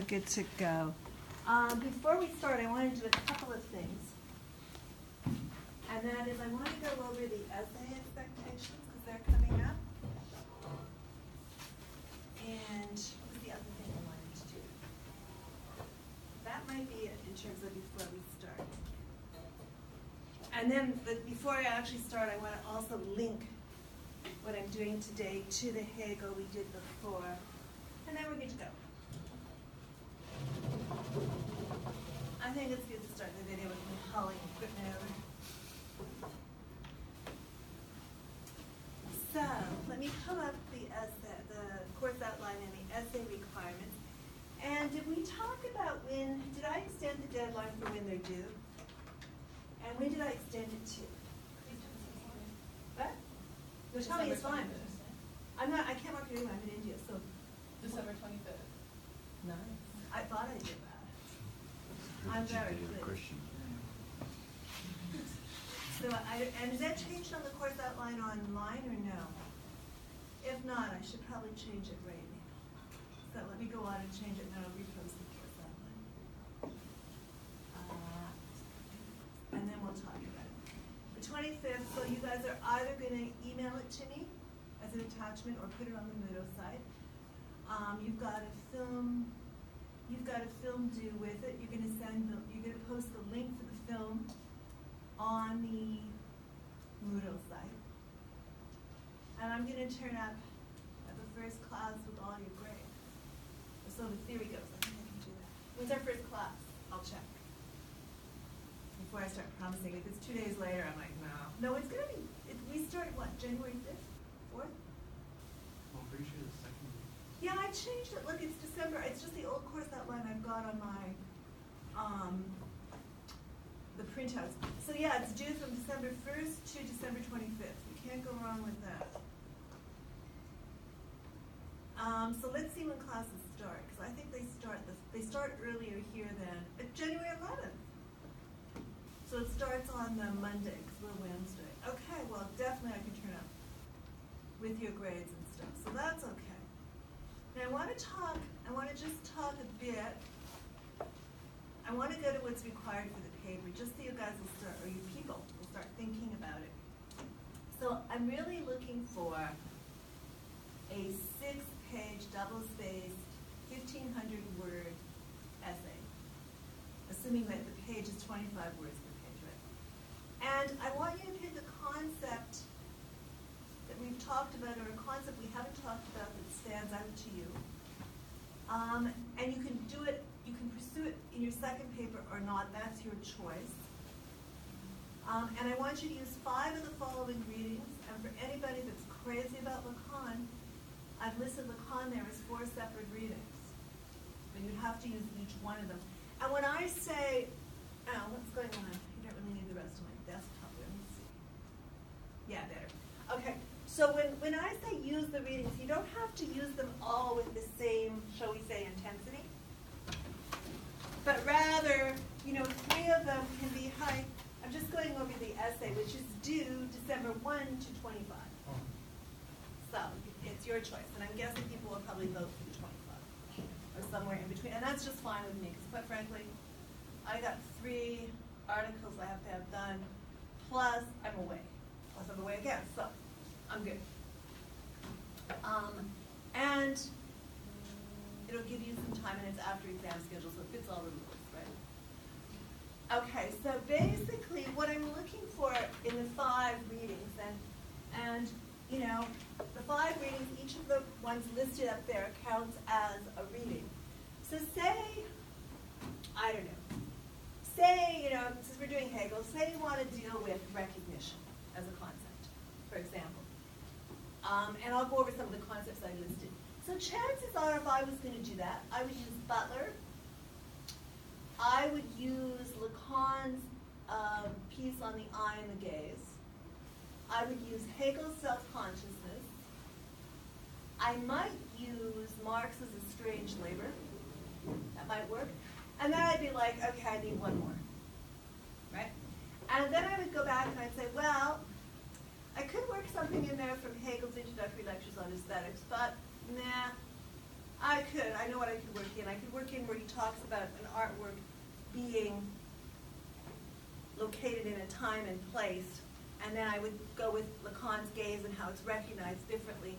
good to go. Before we start, I want to do a couple of things. And that is, I want to go over the essay expectations, because they're coming up. And what was the other thing I wanted to do? That might be it in terms of before we start. And then, but before I actually start, I want to also link what I'm doing today to the Hegel we did before. And then we're good to go. I think it's good to start the video with my Holly footnote. So, let me pull up the essay, the course outline and the essay requirements. And did we talk about when, did I extend the deadline for when they're due? And when did I extend it to? What? No, tell me, it's fine. I can't work here anymore, I'm in India, so. December 25th. Nice. I thought I did that. I'm very good. So, and is that changed on the course outline online or no? If not, I should probably change it right now. So let me go on and change it, and then I'll repost the course outline. And then we'll talk about it. The 25th, so you guys are either going to email it to me as an attachment or put it on the Moodle site. You've got a film due with it. You're going to post the link for the film on the Moodle site. And I'm going to turn up at the first class with all your grades. So the theory goes, I think I can do that. When's our first class? I'll check. Before I start promising. If it's 2 days later, I'm like, no. No, it's going to be, we start, what, January 5th? 4th? Well, I'm pretty sure the second week. Yeah, I changed it. Look, it's December. It's just the old course outline I've got on my, the printouts. So yeah, it's due from December 1st to December 25th. You can't go wrong with that. So let's see when classes start, because I think they start earlier here than January 11th. So it starts on the Monday, because we're Wednesday. Okay, well definitely I can turn up with your grades and stuff. So that's okay. Now I want to just talk a bit. I want to go to what's required for the paper, just so you guys will start, or you people will start thinking about it. So I'm really looking for a 6-page, double-spaced, 1,500-word essay, assuming that the page is 25 words per page, right? And I want you to pick a concept that we've talked about, or a concept we haven't talked about that stands out to you. And you can do it, you can pursue it in your second paper or not, that's your choice. And I want you to use 5 of the following readings, and for anybody that's crazy about Lacan, I've listed Lacan there as 4 separate readings. But you'd have to use each one of them. And when I say, oh, what's going on? You don't really need the rest of my desktop, let me see. Yeah, better. Okay, so when I say use the readings, you don't have to use them all with the same, shall we say, intensity. But rather, 3 of them can be high. I'm just going over the essay, which is due December 1 to 25. So it's your choice. And I'm guessing people will probably vote for the 25 or somewhere in between. And that's just fine with me, because quite frankly, I got 3 articles I have to have done, plus I'm away. Plus I'm away again, so I'm good. And it'll give you some time, and it's after exam schedule, so it fits all the rules, right? Okay, so basically what I'm looking for in the 5 readings, and the 5 readings, each of the ones listed up there counts as a reading. So say, I don't know, say, since we're doing Hegel, say you want to deal with recognition as a concept, for example. And I'll go over some of the concepts I listed. So chances are, if I was going to do that, I would use Butler. I would use Lacan's piece on the eye and the gaze. I would use Hegel's self-consciousness. I might use Marx's A Strange Labor. That might work. And then I'd be like, okay, I need one more. Right? And then I would go back and I'd say, well, I could work something in there from Hegel's Introductory Lectures on Aesthetics, but nah, I could. I know what I could work in. I could work in where he talks about an artwork being located in a time and place, and then I would go with Lacan's gaze and how it's recognized differently.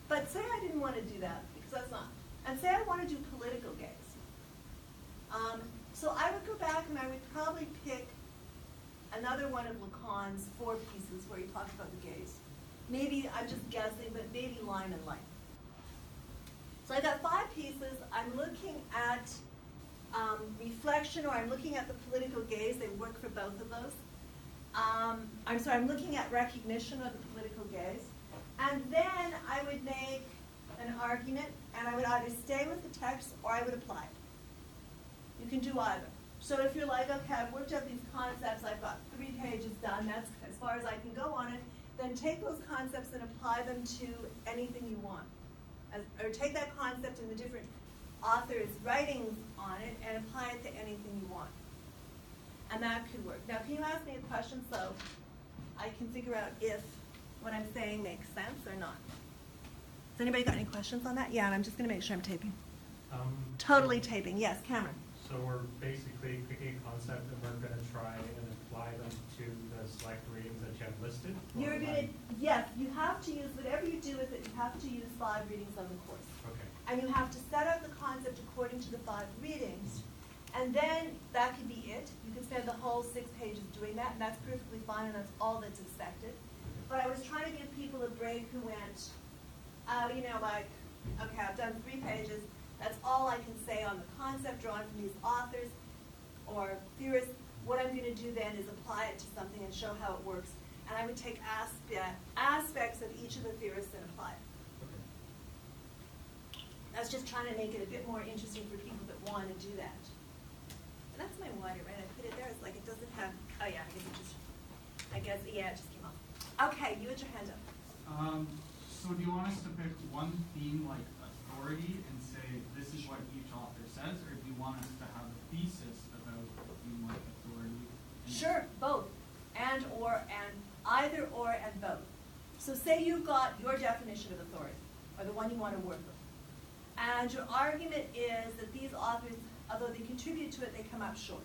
But say I didn't want to do that, because that's not. And say I want to do political gaze. So I would go back and I would probably pick another one of Lacan's 4 pieces where he talks about the gaze. Maybe, I'm just guessing, but maybe line and light. So I've got 5 pieces. I'm looking at reflection, or I'm looking at the political gaze. They work for both of those. I'm looking at recognition of the political gaze. And then I would make an argument, and I would either stay with the text or I would apply it. You can do either. So if you're like, okay, I've worked out these concepts, I've got 3 pages done, that's as far as I can go on it, then take those concepts and apply them to anything you want. Or take that concept and the different authors' writings on it and apply it to anything you want. And that could work. Now, can you ask me a question so I can figure out if what I'm saying makes sense or not? Has anybody got any questions on that? Yeah, and I'm just going to make sure I'm taping. Totally taping. Yes, Cameron. So we're basically picking a concept and we're going to try and apply them to the select readings that you have listed? You're going to, yes, you have to use, whatever you do with it, you have to use 5 readings on the course. Okay. And you have to set up the concept according to the 5 readings. And then that could be it. You can spend the whole 6 pages doing that, and that's perfectly fine, and that's all that's expected. But I was trying to give people a break who went, like, okay, I've done 3 pages. That's all I can say on the concept drawn from these authors or theorists. What I'm going to do then is apply it to something and show how it works. And I would take aspects of each of the theorists and apply it. Okay. That's just trying to make it a bit more interesting for people that want to do that. And that's my water, right? I put it there. It's like it doesn't have, oh yeah, it just came off. Okay, you had your hand up. So do you want us to pick one theme like authority and say this is what each author says, or do you want us to have a thesis about a theme like authority? Sure, both. And either or and both. So say you've got your definition of authority, or the one you want to work with. And your argument is that these authors, although they contribute to it, they come up short.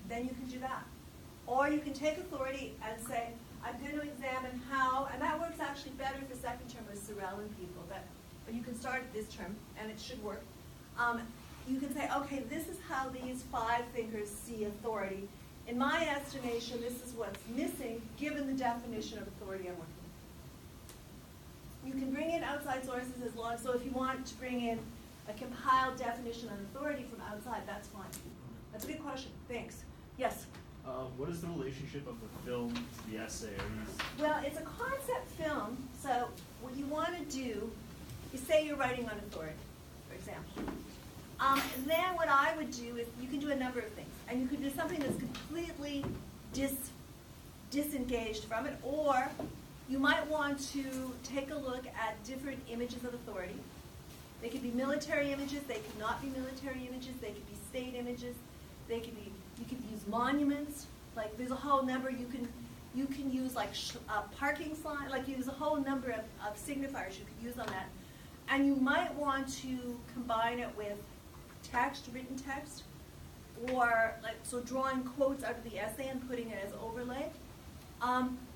Then you can do that. Or you can take authority and say, I'm going to examine how, and that works actually better for second term with Sorel and people, but you can start this term, and it should work. You can say, okay, this is how these 5 thinkers see authority. In my estimation, this is what's missing, given the definition of authority I'm working with. You can bring in outside sources as long, so if you want to bring in a compiled definition on authority from outside, that's fine. That's a good question. Thanks. Yes? What is the relationship of the film to the essay? Well, it's a concept film, so what you want to do is say you're writing on authority, for example. Then what I would do is you can do a number of things. And you could do something that's completely disengaged from it, or you might want to take a look at different images of authority. They could be military images, they could not be military images, they could be state images, they could be, you could use monuments, like there's a whole number, you can use like parking sign, like use a whole number of signifiers you could use on that. And you might want to combine it with text, written text, or like so drawing quotes out of the essay and putting it as overlay.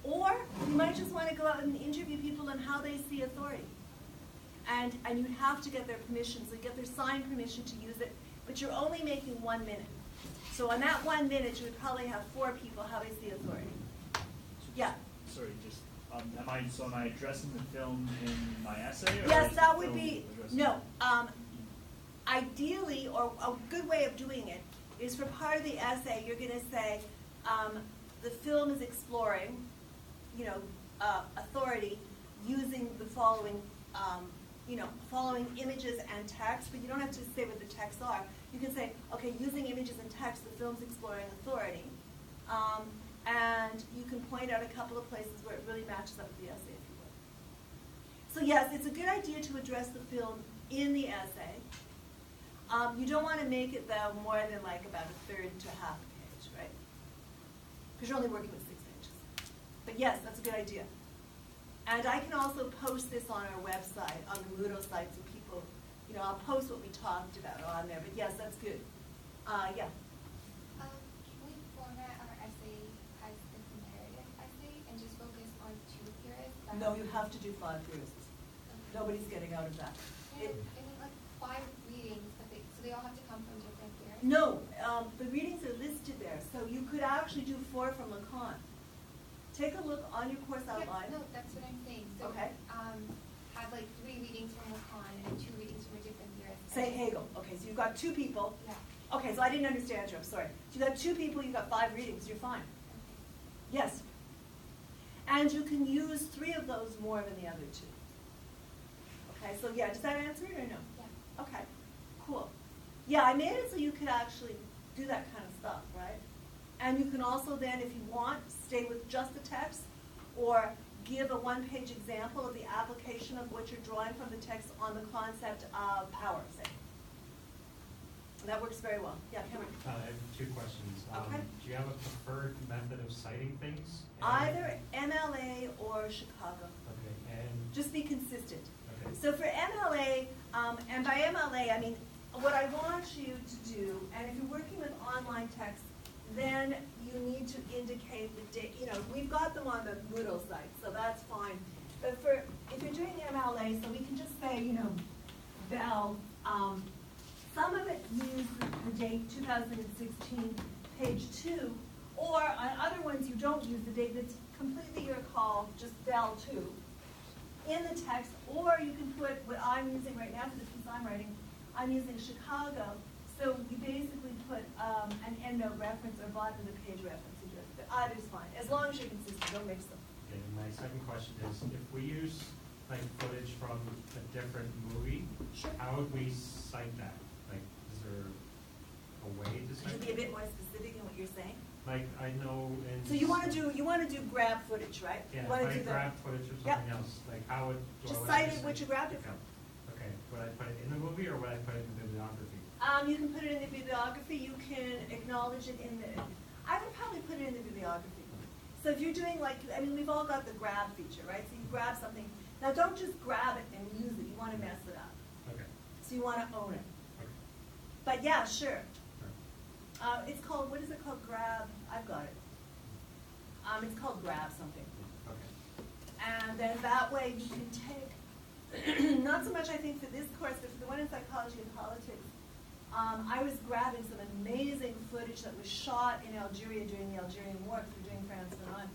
Or you might just want to go out and interview people on how they see authority. And you'd have to get their permission, so you get their signed permission to use it, but you're only making 1 minute. So on that 1 minute, you would probably have 4 people how they see authority. Yeah? Sorry, just, am I addressing the film in my essay? Or yes, that would be, no. Ideally, or a good way of doing it, is for part of the essay, you're going to say, the film is exploring, authority using the following, following images and text, but you don't have to say what the texts are. You can say, okay, using images and text, the film's exploring authority. And you can point out a couple of places where it really matches up with the essay, if you will. So yes, it's a good idea to address the film in the essay. You don't want to make it, though, more than like about a third to half a page, right? Because you're only working with 6 pages. But yes, that's a good idea. And I can also post this on our website, on the Moodle site, so people, I'll post what we talked about on there. But yes, that's good. Yeah. Can we format our essay as a comparative essay and just focus on 2 theorists? No, you have to do 5 theorists. Okay. Nobody's getting out of that. And like 5 readings, but so they all have to come from different theorists? No, the readings are listed there, so you could actually do 4 from Lacan. Take a look on your course outline. No, that's what I'm saying. So, Okay. have like 3 readings from Lacan and 2 readings from a different theorist. Say Hegel. Okay, so you've got 2 people. Yeah. Okay, so I didn't understand you. I'm sorry. So you got 2 people. You've got 5 readings. You're fine. Okay. Yes. And you can use 3 of those more than the other 2. Okay, so yeah, does that answer it or no? Yeah. Okay, cool. Yeah, I made it so you could actually do that kind of stuff, right? And you can also then, if you want, stay with just the text or give a 1-page example of the application of what you're drawing from the text on the concept of power, say. That works very well. Yeah, Cameron. I have 2 questions. Okay. Do you have a preferred method of citing things? Either MLA or Chicago. Okay, and Just be consistent. okay. So for MLA, and by MLA, I mean, what I want you to do, and if you're working with online text, then you need to indicate the date. We've got them on the Moodle site, so that's fine. But if you're doing MLA, so we can just say, Bell, some of it uses the date 2016, page 2, or on other ones you don't use the date. That's completely your call, just Bell 2 in the text, or you can put what I'm using right now for the piece I'm writing. I'm using Chicago, so you basically put an endnote reference or bottom of the page reference into it. But either's fine, as long as you're consistent. Don't mix them. Okay, and my second question is, if we use like footage from a different movie, Sure. how would we cite that? Like, is there a way to Could cite you be a bit more specific in what you're saying? Like, I know in... So you want to do grab footage, right? Yeah, You want to if I do the, grab footage or Yep. something else, like how would... Just would cite I it what you grabbed it from. Okay, would I put it in the movie or would I put it in the bibliography? You can put it in the bibliography. You can acknowledge it in the. I would probably put it in the bibliography. So if you're doing we've all got the grab feature, right? So you grab something. Now don't just grab it and use it. You want to mess it up. Okay. So you want to own it. Okay. But yeah, sure. Sure. It's called, what is it called? Grab. I've got it. It's called grab something. Okay. And then that way you can take, not so much I think for this course, but for the one in psychology and politics, I was grabbing some amazing footage that was shot in Algeria during the Algerian War, because we're doing France Shanon,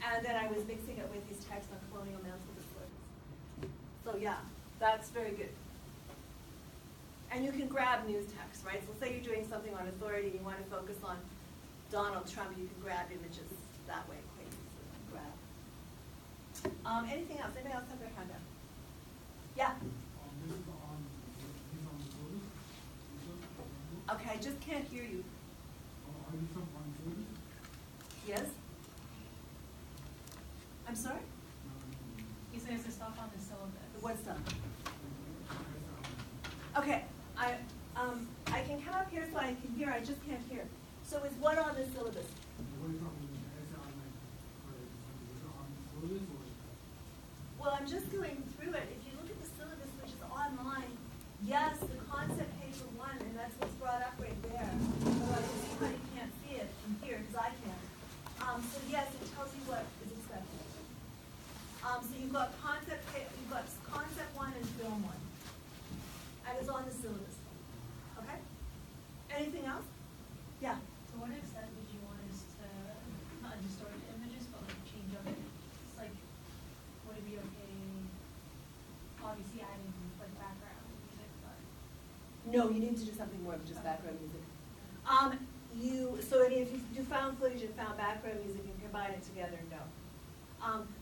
and then I was mixing it with these texts on colonial mental disorders. So yeah, that's very good. And you can grab news text, right? So say you're doing something on authority, you want to focus on Donald Trump, you can grab images that way, quick. So grab. Anything else? Anybody else have their hand up? Yeah. Okay, I just can't hear you. Yes? I'm sorry? He says to stop on the syllabus. What's done? Okay, I can come up here so I can hear, I just can't hear. So is what on the syllabus? Well, I'm just going through it. If you look at the syllabus, which is online, yes, the concept paper 1, and that's what's brought up right there. Although I can see how you can't see it from here, because I can't. So yes, it tells you what is expected. So you've got concept 1 and film 1. And it's on the syllabus. Okay? Anything else? Yeah. To what extent would you want us to not distort the images, but like change up it? It's like, would it be okay, obviously adding like background music, but... No, you need to do something more than just background music. So if you found footage and found background music and combine it together, no.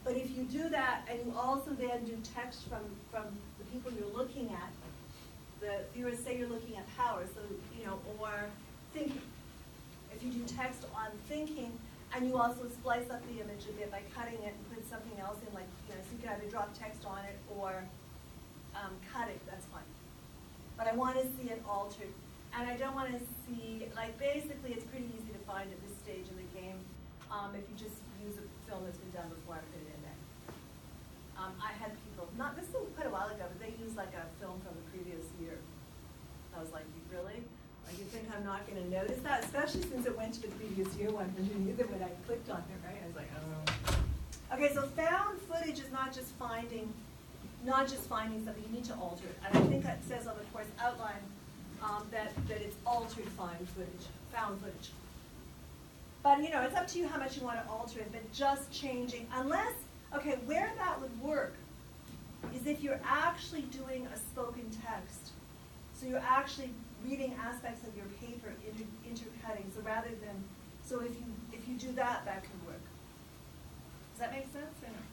But if you do that and you also then do text from the people you're looking at, say you're looking at power, so or thinking. If you do text on thinking and you also splice up the image a bit by cutting it and put something else in, like so you can either drop text on it or cut it, that's fine. But I want to see it altered. And I don't want to see, basically it's pretty easy to find at this stage in the game if you just use a film that's been done before and put it in there. I had people, not this was quite a while ago, but they used like a film from the previous year. I was like, really? Like, you think I'm not going to notice that? Especially since it went to the previous year one underneath it when I clicked on it, right? I was like, oh. Okay, so found footage is not just finding something. You need to alter it. And I think it says on the course outline that it's altered found footage. But, you know, it's up to you how much you want to alter it, but just changing, unless, okay, where that would work is if you're actually doing a spoken text. So you're actually reading aspects of your paper intercutting. So rather than, so if you do that, that can work. Does that make sense or no?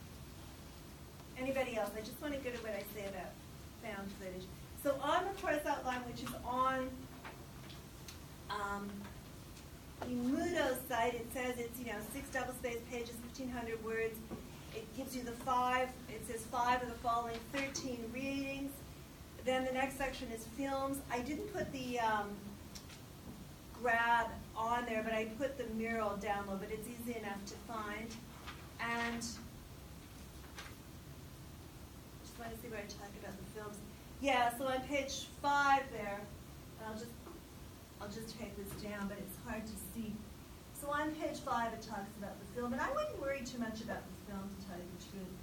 Anybody else? I just want to go to what I say about found footage. So on the course outline, which is on the Moodle site, it says it's 6 double-spaced pages, 1,500 words. It gives you the 5. It says 5 of the following 13 readings. Then the next section is films. I didn't put the grab on there, but I put the mural down low, but it's easy enough to find. And just want to see where I talk about the films. Yeah, so on page 5 there, and I'll just take this down, but it's hard to see. So on page 5 it talks about the film, and I wouldn't worry too much about the film, to tell you the truth.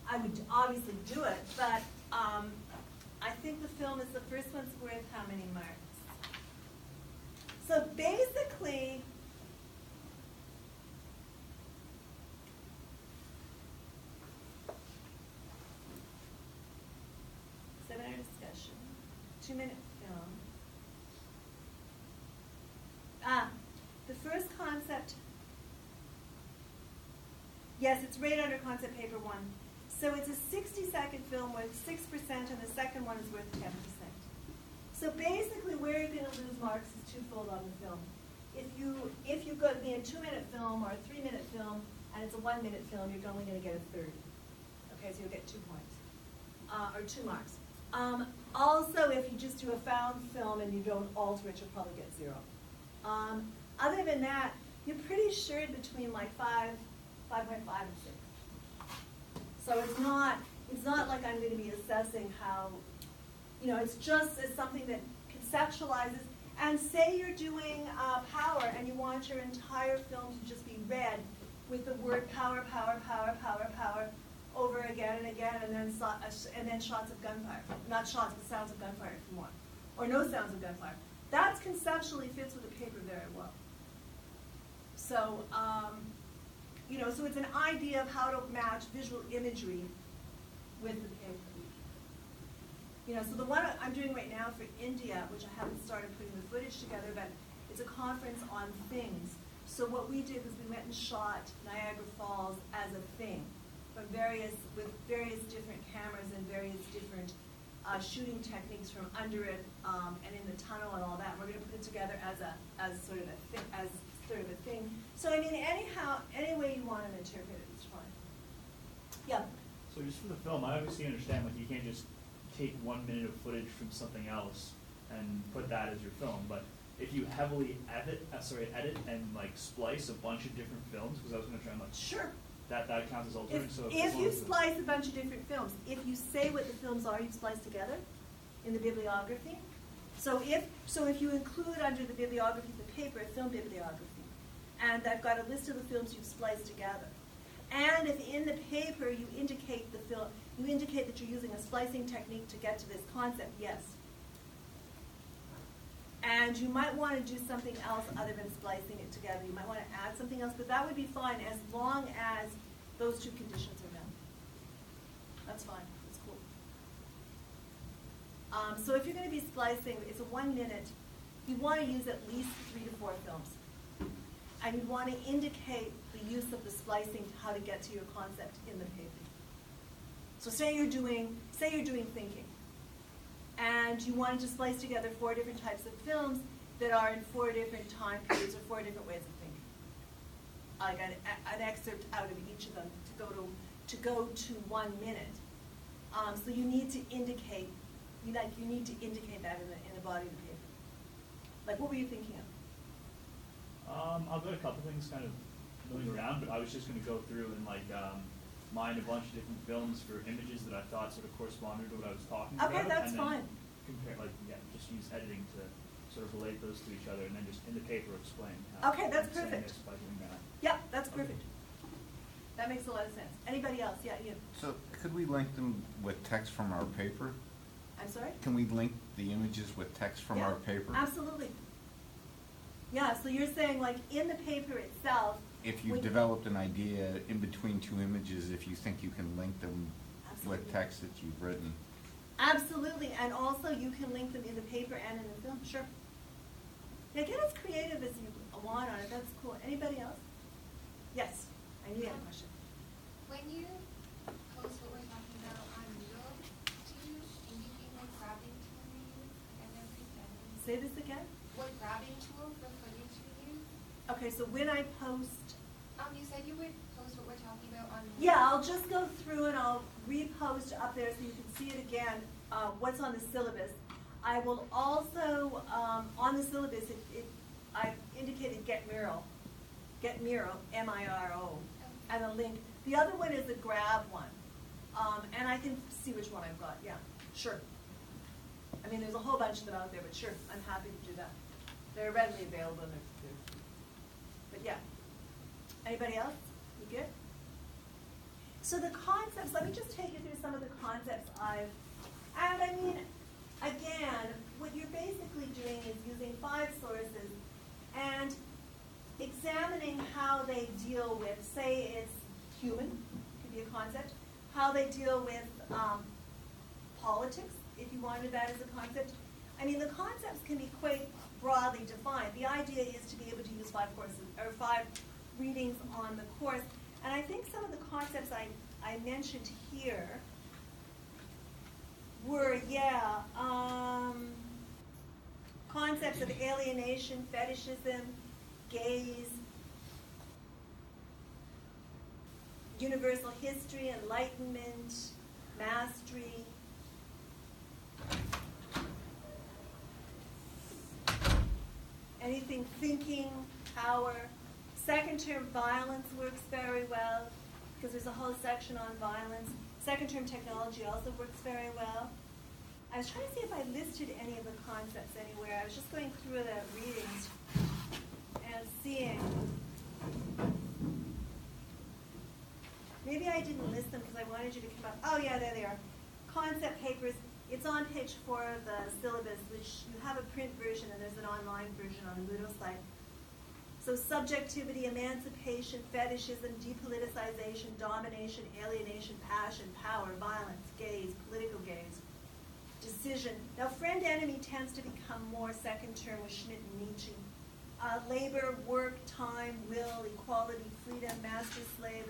I would obviously do it, but I think the film is the first one's worth how many marks? So basically, seminar discussion, 2-minute film. The first concept, yes, it's right under concept paper 1. So it's a 60-second film worth 6%, and the second one is worth 10%. So basically, where you're going to lose marks is twofold on the film. If you go to be a 2-minute film or a 3-minute film, and it's a 1-minute film, you're only going to get a third. Okay, so you'll get 2 points, or 2 marks. Also, if you just do a found film and you don't alter it, you'll probably get 0. Other than that, you're pretty sure between like 5.5 and 6. So it's not like I'm going to be assessing how, it's just as something that conceptualizes. And say you're doing power and you want your entire film to just be read with the word power, power, power, power, power over again and again, and then shots of gunfire. Not shots, but sounds of gunfire if you want. Or no sounds of gunfire. That conceptually fits with the paper very well. So, so it's an idea of how to match visual imagery with the paper. So the one I'm doing right now for India, which I haven't started putting the footage together, but it's a conference on things. So what we did was we went and shot Niagara Falls as a thing, with various different cameras and various different shooting techniques from under it and in the tunnel and all that. We're going to put it together as sort of a thing. So I mean, any way you want to interpret it is fine. Yeah. So just for the film, I obviously understand you can't just take 1 minute of footage from something else and put that as your film. But if you heavily edit and splice a bunch of different films, because I was going to try and sure. That counts as altering. If you splice a bunch of different films, if you say what the films are you've spliced together in the bibliography, so if you include under the bibliography of the paper a film bibliography, and I've got a list of the films you've spliced together, and if in the paper you indicate that you're using a splicing technique to get to this concept, yes. And you might want to do something else other than splicing it together. You might want to add something else, but that would be fine as long as those 2 conditions are met. That's fine. That's cool. So if you're going to be splicing, it's a 1 minute. You want to use at least 3 to 4 films. And you want to indicate the use of the splicing, how to get to your concept in the paper. So say you're doing thinking, and you wanted to splice together 4 different types of films that are in 4 different time periods or 4 different ways of thinking. Like an excerpt out of each of them to go to 1 minute. So you need to indicate that in the body of the paper. Like, what were you thinking of? I've got a couple things kind of moving around, but I was just going to go through and mine a bunch of different films for images that I thought sort of corresponded to what I was talking Okay, about. that's and then fine. compare, like, yeah, just use editing to sort of relate those to each other, and then just in the paper explain how Okay, that's I'm saying perfect. this by doing that. Yeah, that's Okay. perfect. That makes a lot of sense. Anybody else? Yeah, you. So could we link them with text from our paper? I'm sorry? Can we link the images with text from Yeah, our paper? Absolutely. Yeah, so you're saying like in the paper itself. If you've when- developed an idea in between two images, if you think you can link them Absolutely. with text that you've written. Absolutely, and also you can link them in the paper and in the film, sure. Yeah, get as creative as you want on it, that's cool. Anybody else? Yes, I knew you had a question. When you post what we're talking about on Moodle, do you indicate what grabbing tool you use? Like, I've never used that. Say this again? What grabbing tool for footage you use? Okay, so when I post, You said you would post what we're talking about on Moodle. yeah, I'll just go through and I'll repost up there so you can see it again, what's on the syllabus. I will also, on the syllabus, I've indicated Get Miro, M-I-R-O, and a link. The other one is the grab one, and I can see which one I've got, yeah, sure. I mean, there's a whole bunch of them out there, but sure, I'm happy to do that. They're readily available, but yeah. Anybody else? You good? So the concepts, let me just take you through some of the concepts and I mean, again, what you're basically doing is using 5 sources and examining how they deal with, say it's human, could be a concept, how they deal with politics, if you wanted that as a concept. I mean, the concepts can be quite broadly defined. The idea is to be able to use 5 courses, or 5 readings on the course. And I think some of the concepts I mentioned here were, concepts of alienation, fetishism, gaze, universal history, enlightenment, mastery, anything thinking, power. Second term violence works very well because there's a whole section on violence. Second term technology also works very well. I was trying to see if I listed any of the concepts anywhere. I was just going through the readings and seeing. Maybe I didn't list them because I wanted you to come up. Oh yeah, there they are. Concept papers. It's on page 4 of the syllabus, which you have a print version and there's an online version on the Moodle site. So subjectivity, emancipation, fetishism, depoliticization, domination, alienation, passion, power, violence, gaze, political gaze, decision. Now, friend-enemy tends to become more second term with Schmidt and Nietzsche. Labor, work, time, will, equality, freedom, master-slave,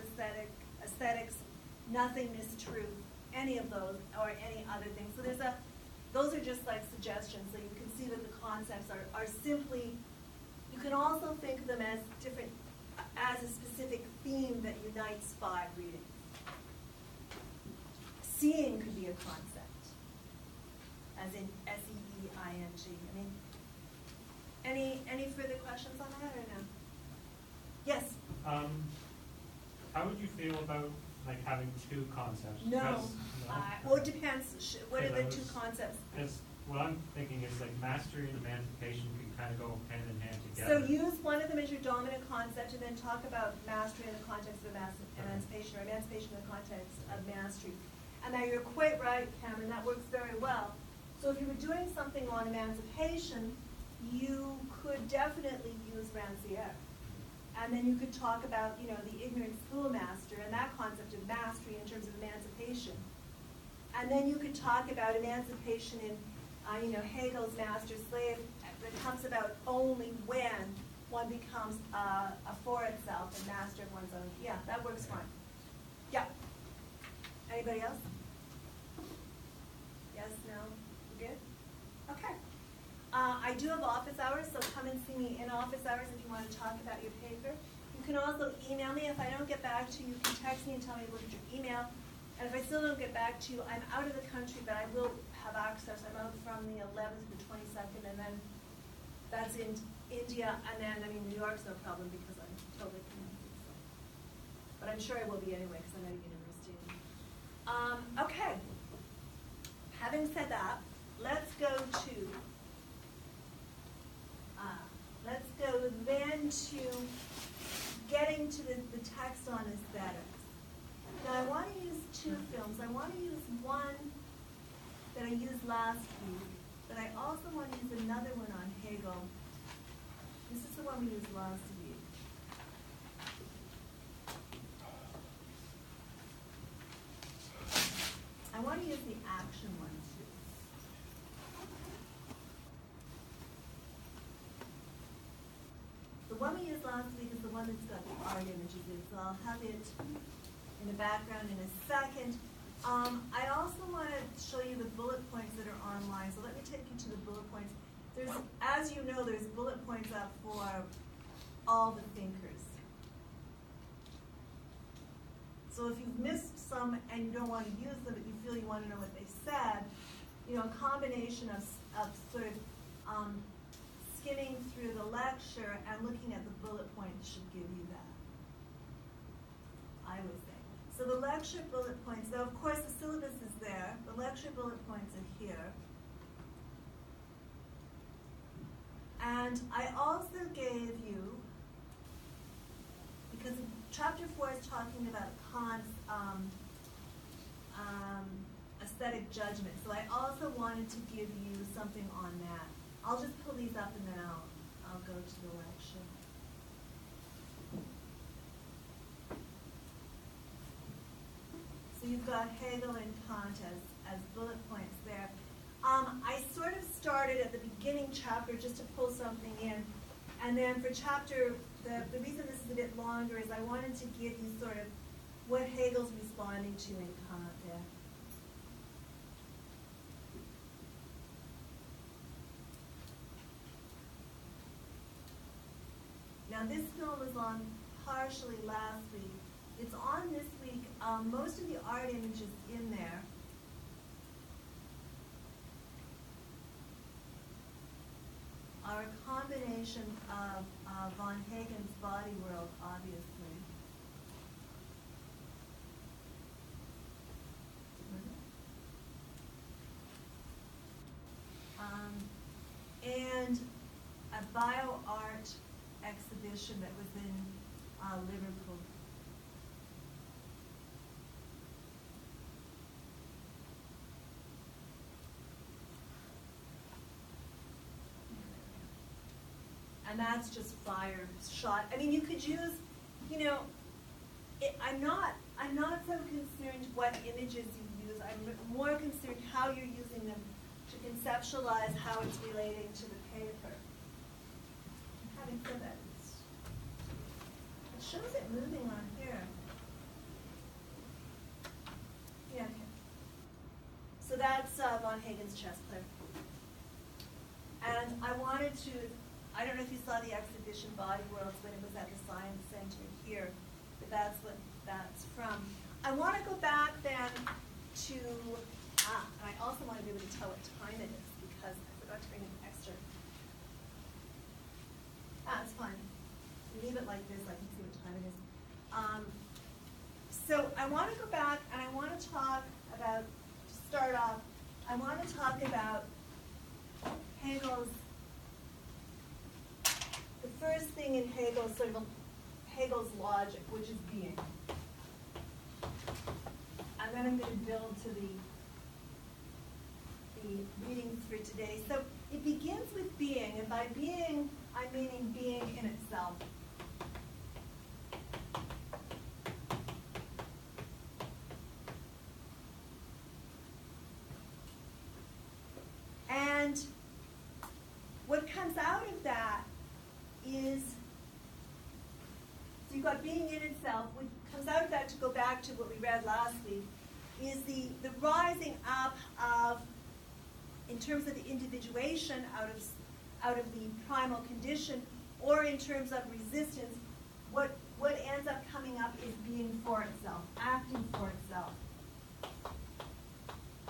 aesthetics, nothingness, truth, any of those, or any other thing. So those are just like suggestions, so you can see that the concepts are simply. You can also think of them as different, as a specific theme that unites 5 readings. Seeing could be a concept, as in S-E-E-I-N-G. I mean, any further questions on that or no? Yes? How would you feel about like having 2 concepts? No. Because, Well, it depends. What are the 2 concepts? Because what I'm thinking is like mastery and emancipation can kind of go hand in hand So together. use one of them as your dominant concept and then talk about mastery in the context of emancipation, or emancipation in the context of mastery. And now you're quite right, Cameron, that works very well. So if you were doing something on emancipation, you could definitely use Rancière. And then you could talk about, the ignorant schoolmaster and that concept of mastery in terms of emancipation. And then you could talk about emancipation in, Hegel's master-slave. It comes about only when one becomes a for itself and master of one's own. Yeah, that works fine. Yeah. Anybody else? Yes, no? You good? Okay. I do have office hours, so come and see me in office hours if you want to talk about your paper. You can also email me. If I don't get back to you, you can text me and tell me look at your email. And if I still don't get back to you, I'm out of the country, but I will have access. I'm out from the 11th to the 22nd, and then that's in India, and then, New York's no problem because I'm totally connected. So. But I'm sure I will be anyway because I'm at a university. Okay. Having said that, let's go then to getting to the text on aesthetics. Now I want to use two films. I want to use one that I used last week, but I also want to use another one on Hegel. This is the one we used last week. I want to use the action one too. The one we used last week is the one that's got the art images in, so I'll have it in the background in a second. I also want to show you the bullet points that are online, so let me take you to the bullet points. There's, as you know, there's bullet points up for all the thinkers. So if you've missed some and you don't want to use them, but you feel you want to know what they said, you know, a combination of sort of skimming through the lecture and looking at the bullet points should give you that, I would say. So the lecture bullet points, though of course the syllabus is there, the lecture bullet points are here. And I also gave you, because chapter 4 is talking about Kant's aesthetic judgment, so I also wanted to give you something on that. I'll just pull these up and then I'll go to the lecture. So you've got Hegel and Kant as bullet points there. I sort of started at the beginning chapter just to pull something in, and then for chapter, the reason this is a bit longer is I wanted to give you sort of what Hegel's responding to in Kant there. Now this film was on partially last week. It's on this week. Most of the art images in there. Are a combination of von Hagen's body world, obviously. And a bio art exhibition that was in Liverpool. And that's just fire shot. I mean, you could use, you know, I'm not so concerned what images you use. I'm more concerned how you're using them to conceptualize how it's relating to the paper. Having said that, it shows it moving on here. Yeah, okay. So that's von Hagen's chess player. And I wanted to, I don't know if you saw the exhibition Body Worlds when it was at the Science Center here, but that's what that's from. I want to go back then to, and I also want to be able to tell what time it is because I forgot to bring an extra. It's fine. Leave it like this, I can see what time it is. So I want to go back and I want to talk about, to start off, I want to talk about Hegel's, the first thing in Hegel's, sort of Hegel's logic, which is being. And then I'm going to build to the readings for today. So it begins with being, and by being, I'm meaning being in itself. And what comes out of that is, so you've got being in itself. What comes out of that, to go back to what we read last week, is the rising up of, in terms of the individuation out of the primal condition, or in terms of resistance, what ends up coming up is being for itself, acting for itself.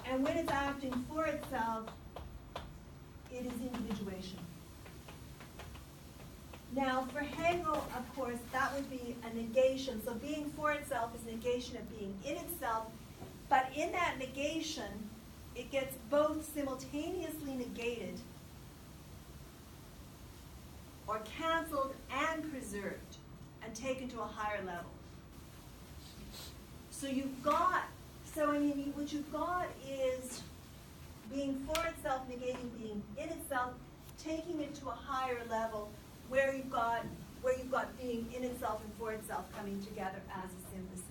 And when it's acting for itself, it is individuation. Now, for Hegel, of course, that would be a negation. So being for itself is negation of being in itself. But in that negation, it gets both simultaneously negated or canceled and preserved and taken to a higher level. So you've got, what you've got is being for itself negating being in itself, taking it to a higher level where you've got being in itself and for itself coming together as a synthesis.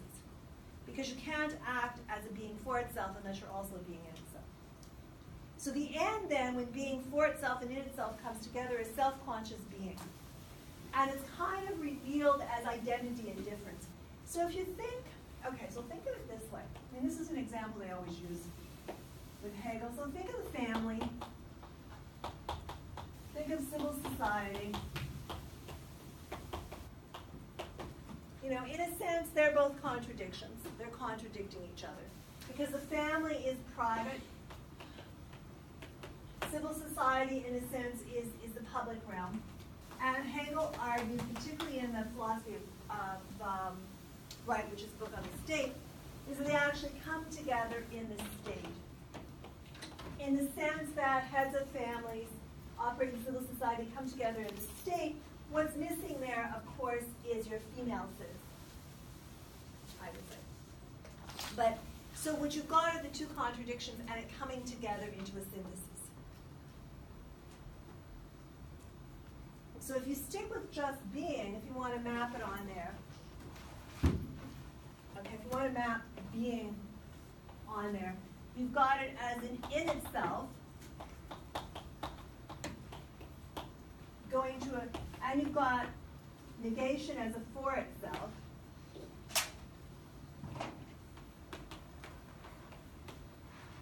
Because you can't act as a being for itself unless you're also being in itself. So the end then, when being for itself and in itself comes together, is self-conscious being. And it's kind of revealed as identity and difference. So if you think, okay, so think of it this way. I mean, this is an example they always use with Hegel. So think of the family. Think of civil society. You know, in a sense, they're both contradictions. They're contradicting each other. Because the family is private. Civil society, in a sense, is the public realm. And Hegel argued, particularly in the philosophy of right, which is a book on the state, is that they actually come together in the state. In the sense that heads of families operating civil society come together in the state, what's missing there, of course, is your female citizen, I would say. But, so what you've got are the two contradictions and it coming together into a synthesis. So if you stick with just being, if you want to map it on there, okay, if you want to map being on there, you've got it as an in itself, going to a, and you've got negation as a for itself.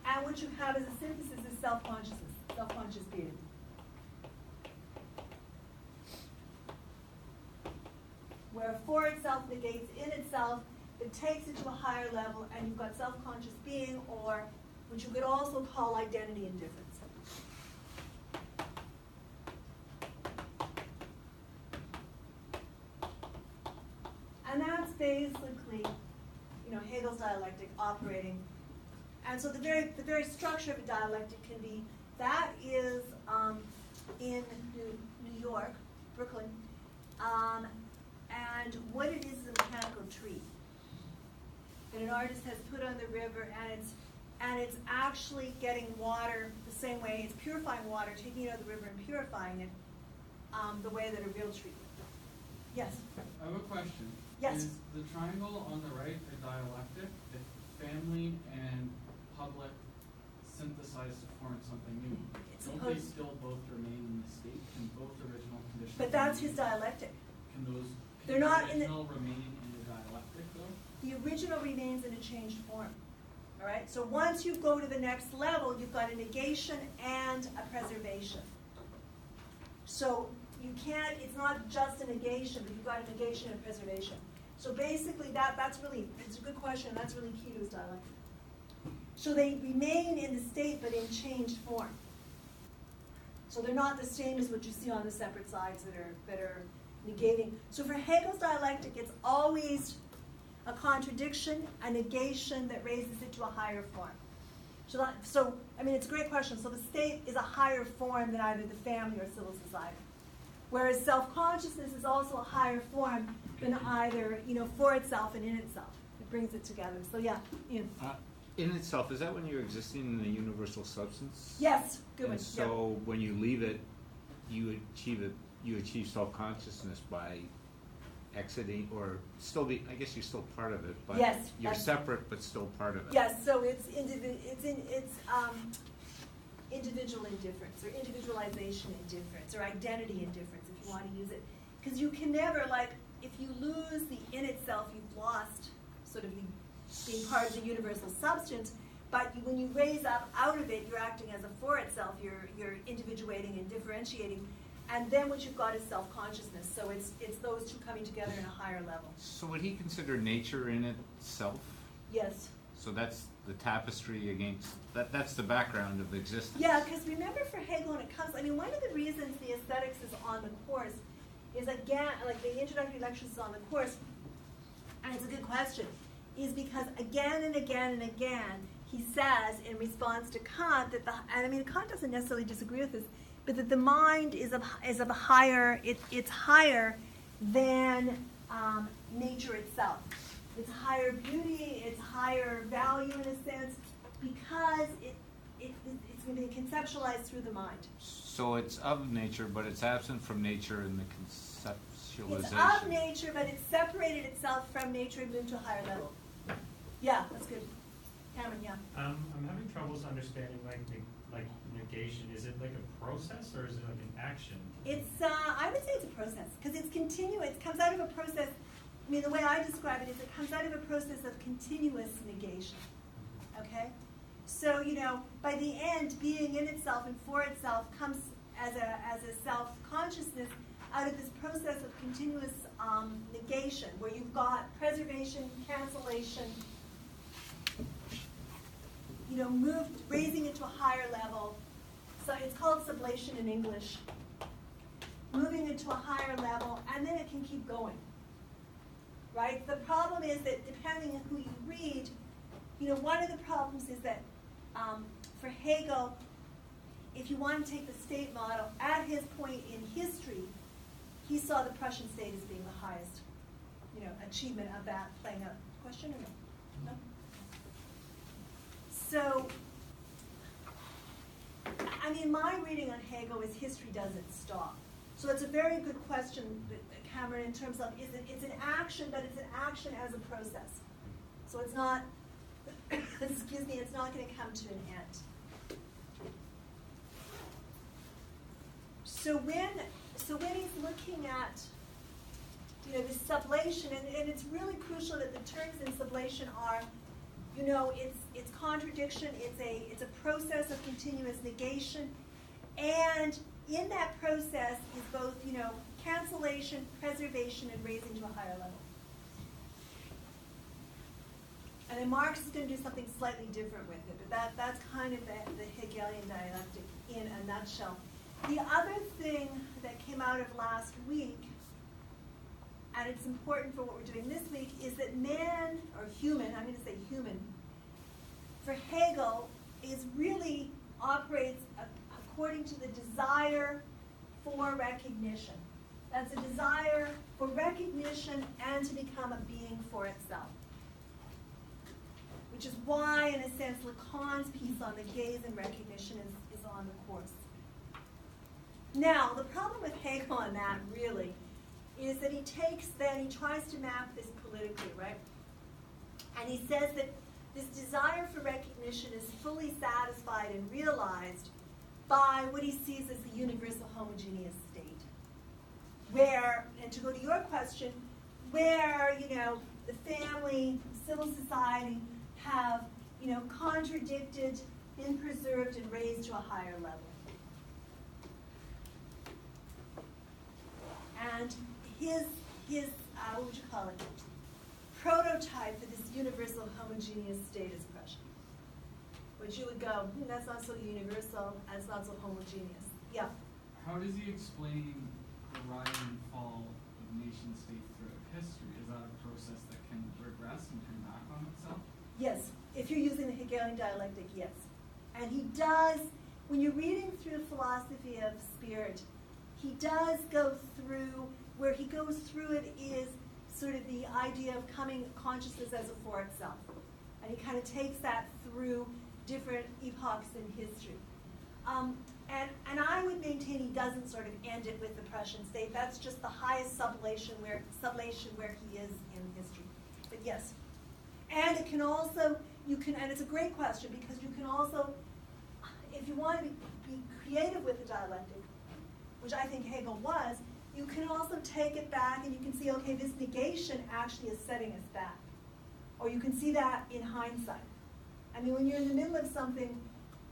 And what you have as a synthesis is self-consciousness, self-conscious being. Where for itself negates in itself, it takes it to a higher level, and you've got self-conscious being, or which you could also call identity and difference. And that's basically, you know, Hegel's dialectic operating. And so the very structure of a dialectic can be, that is in New York, Brooklyn, and what it is a mechanical tree that an artist has put on the river, and it's actually getting water the same way, it's purifying water, taking it out of the river and purifying it the way that a real tree would. Yes? I have a question. Yes. Is the triangle on the right a dialectic if family and public synthesize to form something new? Don't they still both remain in the state? Can both original conditions? But that's his dialectic. Can those They're not in the original remain in the dialectic though? The original remains in a changed form. All right? So once you go to the next level, you've got a negation and a preservation. So you can't, it's not just a negation, but you've got a negation and preservation. So basically that's really, it's a good question, that's really key to his dialectic. So they remain in the state, but in changed form. So they're not the same as what you see on the separate sides that are negating. So for Hegel's dialectic, it's always a contradiction, a negation that raises it to a higher form. So I mean, it's a great question. So the state is a higher form than either the family or civil society. Whereas self-consciousness is also a higher form than either, you know, for itself and in itself. It brings it together. So yeah, Ian. In itself, is that when you're existing in the universal substance? Yes, good one. And so when you leave it, you achieve self-consciousness by exiting, or still be, I guess you're still part of it, but yes, you're separate but still part of it. Yes, so it's individual indifference, or individualization indifference, or identity indifference, if you want to use it. Because you can never, like, if you lose the in itself, you've lost sort of being part of the universal substance, but when you raise up out of it, you're acting as a for itself, you're individuating and differentiating, and then what you've got is self-consciousness. So it's those two coming together in a higher level. So would he consider nature in itself? Yes. So that's the tapestry against, that's the background of existence. Yeah, because remember for Hegel when it comes, I mean, one of the reasons the aesthetics is on the course is, again, like the introductory lectures is on the course, and it's a good question, is because again and again and again he says in response to Kant that Kant doesn't necessarily disagree with this, but that the mind is of a higher, it's higher than nature itself. It's higher beauty, it's higher value in a sense, because it's going to be conceptualized through the mind. So it's of nature, but it's absent from nature in the conceptualization. It's of nature, but it's separated itself from nature and moved to a higher level. Yeah, that's good. Cameron, yeah. I'm having troubles understanding like negation. Is it like a process or is it like an action? It's I would say it's a process because it's continuous. It comes out of a process. I mean, the way I describe it is it comes out of a process of continuous negation. Okay, so by the end, being in itself and for itself comes as a self-consciousness out of this process of continuous negation, where you've got preservation, cancellation. Raising it to a higher level. So it's called sublation in English. Moving it to a higher level, and then it can keep going. Right? The problem is that depending on who you read, one of the problems is that for Hegel, if you want to take the state model, at his point in history, he saw the Prussian state as being the highest, achievement of that playing out. Question or no? No? So, my reading on Hegel is history doesn't stop. So it's a very good question, Cameron, in terms of it's an action, but it's an action as a process. So it's not, it's not going to come to an end. So when he's looking at this sublation, and it's really crucial that the terms in sublation are, it's contradiction, it's a process of continuous negation, and in that process is both, cancellation, preservation, and raising to a higher level. And then Marx is going to do something slightly different with it, but that's kind of the Hegelian dialectic in a nutshell. The other thing that came out of last week, and it's important for what we're doing this week, is that man, or human, I'm going to say human, for Hegel, operates according to the desire for recognition. That's a desire for recognition and to become a being for itself. Which is why, in a sense, Lacan's piece on the gaze and recognition is on the course. Now, the problem with Hegel on that, really, is that he tries to map this politically, right? And he says that this desire for recognition is fully satisfied and realized by what he sees as the universal homogeneous state. Where, and to go to your question, where, the family, civil society have, contradicted, been preserved, and raised to a higher level. And his what would you call it, prototype for this universal homogeneous state is Prussia. Which you would go, that's not so universal, and it's not so homogeneous. Yeah? How does he explain the rise and fall of nation state throughout history? Is that a process that can regress and turn back on itself? Yes. If you're using the Hegelian dialectic, yes. And he does, when you're reading through the philosophy of spirit, he does go through, where he goes through it is sort of the idea of coming consciousness as a for itself. And he kind of takes that through different epochs in history. And I would maintain he doesn't sort of end it with the Prussian state. That's just the highest sublation where he is in history. But yes. And it can also, and it's a great question because you can also, if you want to be creative with the dialectic, which I think Hegel was, you can also take it back and you can see, okay, this negation actually is setting us back. Or you can see that in hindsight. I mean, when you're in the middle of something,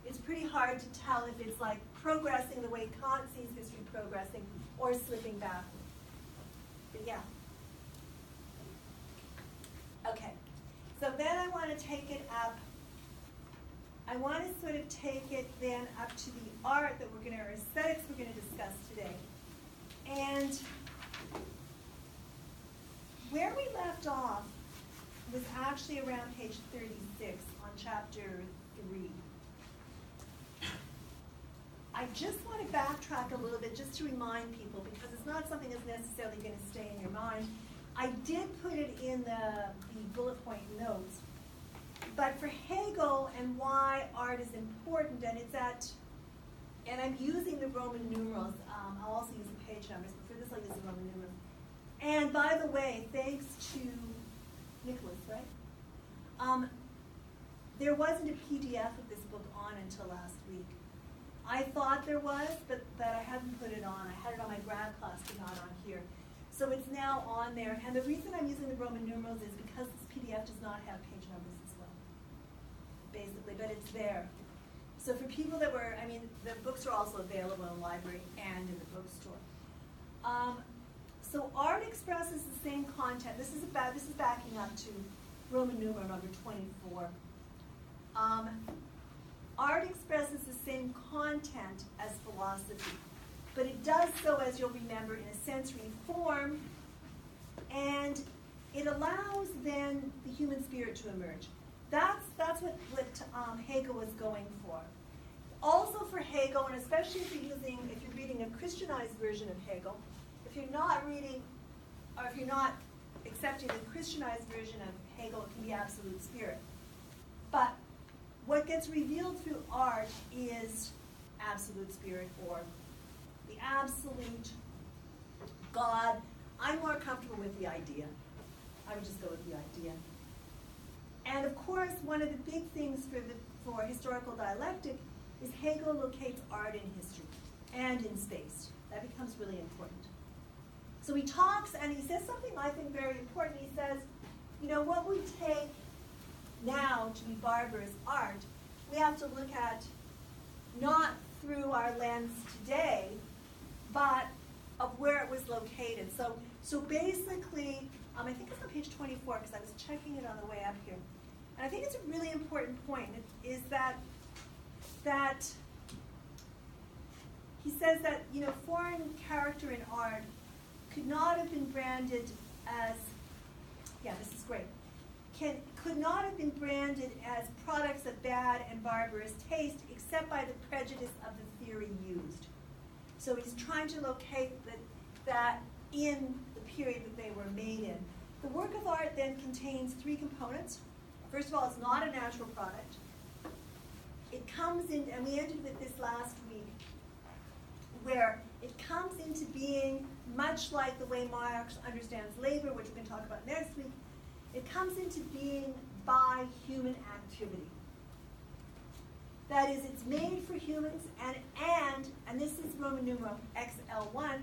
it's pretty hard to tell if it's like progressing the way Kant sees history progressing or slipping backward. But yeah. Okay. So then I want to take it up. I want to sort of take it then up to the art that we're going to, or aesthetics we're going to discuss today. And where we left off was actually around page 36 on chapter 3. I just want to backtrack a little bit just to remind people, because it's not something that's necessarily going to stay in your mind. I did put it in the bullet point notes, but for Hegel and why art is important, and it's at, and I'm using the Roman numerals. I'll also use the page numbers, but for this I'll use the Roman numerals. And by the way, thanks to Nicholas, right? There wasn't a PDF of this book on until last week. I thought there was, but I hadn't put it on. I had it on my grad class, but not on here. So it's now on there. And the reason I'm using the Roman numerals is because this PDF does not have page numbers as well, basically, but it's there. So for people that were, I mean, the books are also available in the library and in the bookstore. So art expresses the same content. This is backing up to Roman numeral number 24. Art expresses the same content as philosophy, but it does so, as you'll remember, in a sensory form, and it allows then the human spirit to emerge. That's what Hegel was going for. Also for Hegel, and especially if you're reading a Christianized version of Hegel, if you're not reading, or if you're not accepting the Christianized version of Hegel, it can be absolute spirit. But what gets revealed through art is absolute spirit, or the absolute God. I'm more comfortable with the idea. I would just go with the idea. And of course, one of the big things for historical dialectic is Hegel locates art in history and in space. That becomes really important. So he talks, and he says something I think very important. He says, you know, what we take now to be barbarous art, we have to look at not through our lens today, but of where it was located. So basically, I think it's on page 24 because I was checking it on the way up here. And I think it's a really important point, is that he says that, you know, foreign character in art could not have been branded as, yeah, this is great, could not have been branded as products of bad and barbarous taste except by the prejudice of the theory used. So he's trying to locate that in the period that they were made in. The work of art then contains three components. First of all, it's not a natural product. It comes in, and we ended with this last week, where it comes into being much like the way Marx understands labor, which we're going to talk about next week. It comes into being by human activity. That is, it's made for humans, and this is Roman numeral XL1,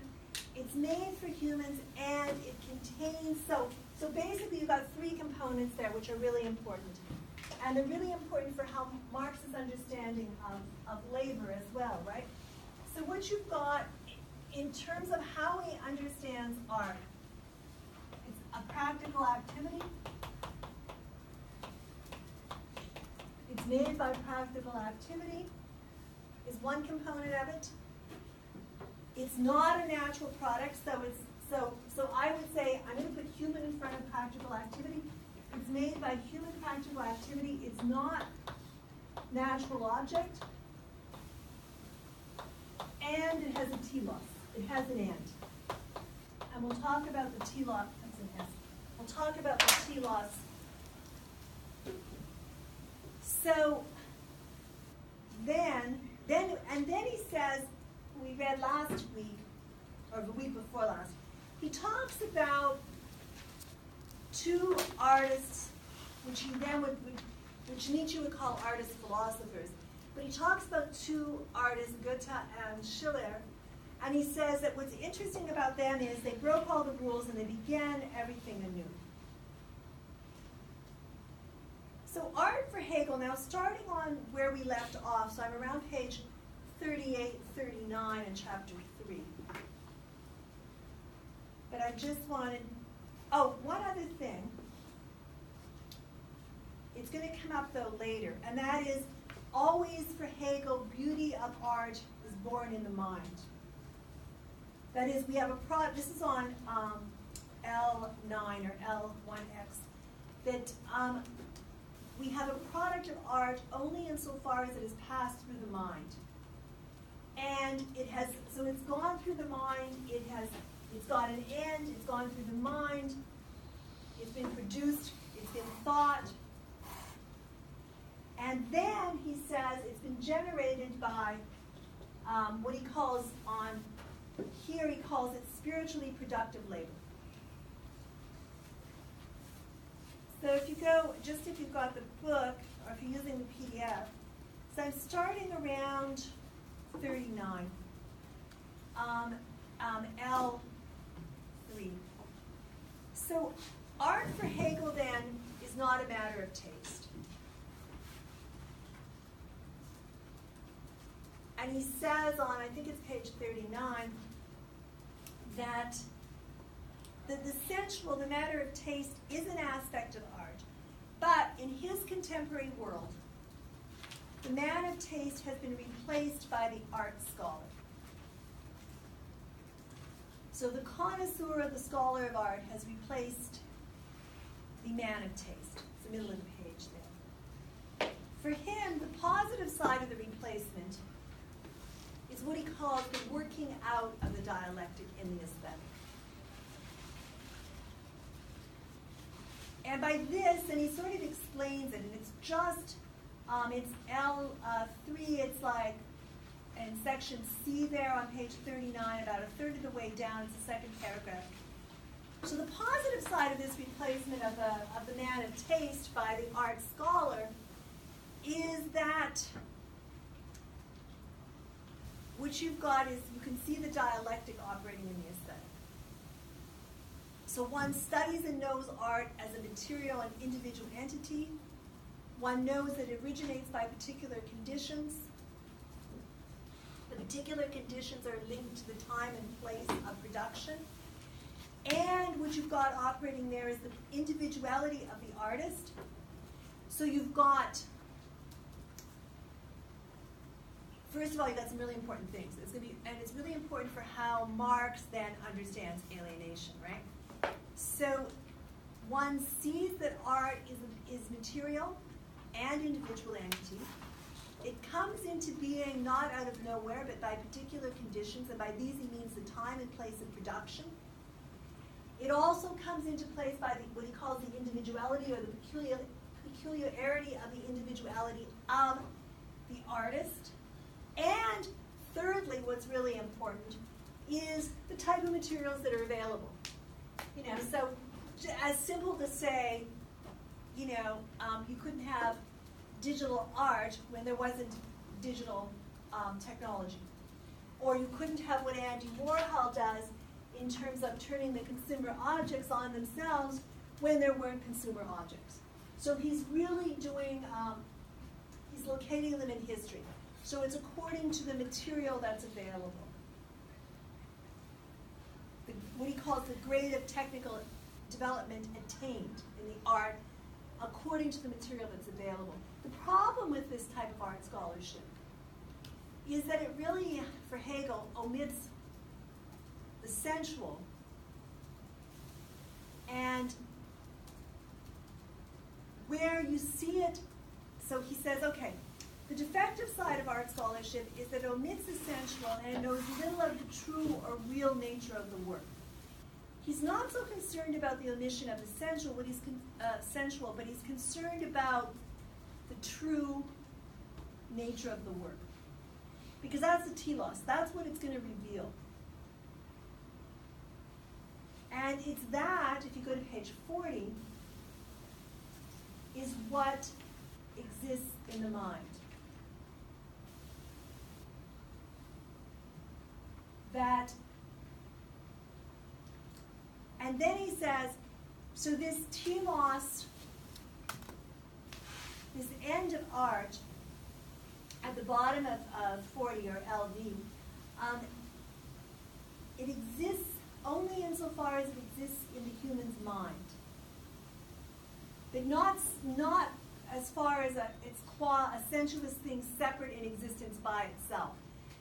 it's made for humans, and it contains, so basically you've got three components there which are really important. And they're really important for how Marx's understanding of labor as well, right? So what you've got in terms of how he understands art, it's a practical activity. It's made by practical activity is one component of it. It's not a natural product, so I would say I'm going to put human in front of practical activity. It's made by human practical activity. It's not natural object. And it has a telos. It has an and. And we'll talk about the telos. That's an S. We'll talk about the telos. So then he says, we read last week, or the week before last, he talks about two artists, which Nietzsche would call artist philosophers. But he talks about two artists, Goethe and Schiller, and he says that what's interesting about them is they broke all the rules and they began everything anew. So art for Hegel, now starting on where we left off, so I'm around page 38, 39 in chapter 3. But I just wanted, one other thing. It's going to come up though later, and that is always for Hegel, beauty of art is born in the mind. That is, we have this is on L9 or L1X. that we have a product of art only insofar as it has passed through the mind. And so it's gone through the mind, it's got an end, it's gone through the mind, it's been produced, it's been thought, and then he says it's been generated by what he calls he calls it spiritually productive labor. So if you've got the book, or if you're using the PDF, so I'm starting around 39, L3. So art for Hegel then is not a matter of taste. And he says on, I think it's page 39, that the sensual, the matter of taste, is an aspect of art. But in his contemporary world, the man of taste has been replaced by the art scholar. So the connoisseur, the scholar of art, has replaced the man of taste. It's the middle of the page there. For him, the positive side of the replacement is what he calls the working out of the dialectic in the aesthetic. And by this, and he sort of explains it, and it's just, it's L3, it's like in section C there on page 39, about a third of the way down, it's the second paragraph. So the positive side of this replacement of the man of taste by the art scholar is that what you've got is, you can see the dialectic operating in the aesthetic. So one studies and knows art as a material and individual entity. One knows that it originates by particular conditions. The particular conditions are linked to the time and place of production. And what you've got operating there is the individuality of the artist. So you've got, first of all, you've got some really important things. And it's really important for how Marx then understands alienation, right? So one sees that art is material and individual entity. It comes into being not out of nowhere, but by particular conditions, and by these he means the time and place of production. It also comes into place by what he calls the individuality, or the peculiarity of the individuality of the artist. And thirdly, what's really important is the type of materials that are available. So as simple to say, you couldn't have digital art when there wasn't digital technology. Or you couldn't have what Andy Warhol does in terms of turning the consumer objects on themselves when there weren't consumer objects. So he's really doing, he's locating them in history. So it's according to the material that's available. What he calls the grade of technical development attained in the art according to the material that's available. The problem with this type of art scholarship is that it really, for Hegel, omits the sensual. And where you see it, so he says, okay, the defective side of art scholarship is that it omits the sensual and it knows little of the true or real nature of the work. He's not so concerned about the omission of the sensual, but he's concerned about the true nature of the work. Because that's the telos, that's what it's going to reveal. And it's that, if you go to page 40, is what exists in the mind. That, and then he says, so this telos, this end of art, at the bottom of 40, or LV, it exists only insofar as it exists in the human's mind. But not as far as it's qua a sensuous thing separate in existence by itself.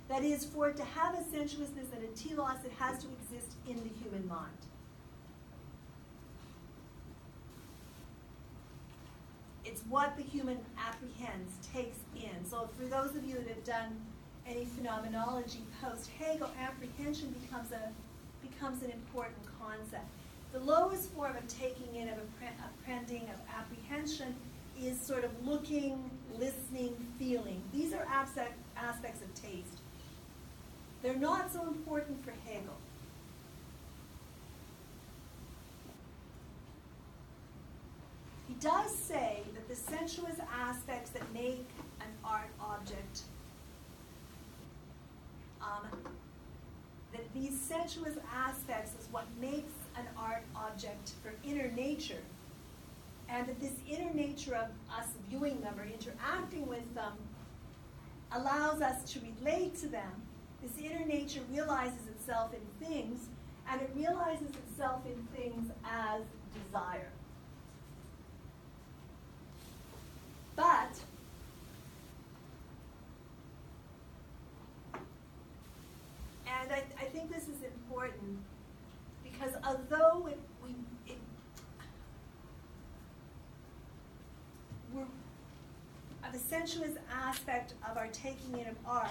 That is, for it to have a sensuousness and a telos, it has to exist in the human mind. what the human apprehends, takes in. So for those of you that have done any phenomenology post-Hegel, apprehension becomes an important concept. The lowest form of taking in, of apprehending, of apprehension is sort of looking, listening, feeling. These are aspects of taste. They're not so important for Hegel. He does say that the sensuous aspects that make an art object, that these sensuous aspects is what makes an art object for inner nature, and that this inner nature of us viewing them or interacting with them allows us to relate to them. This inner nature realizes itself in things, and it realizes itself in things as desire. But and I think this is important because although the sensuous aspect of our taking in of art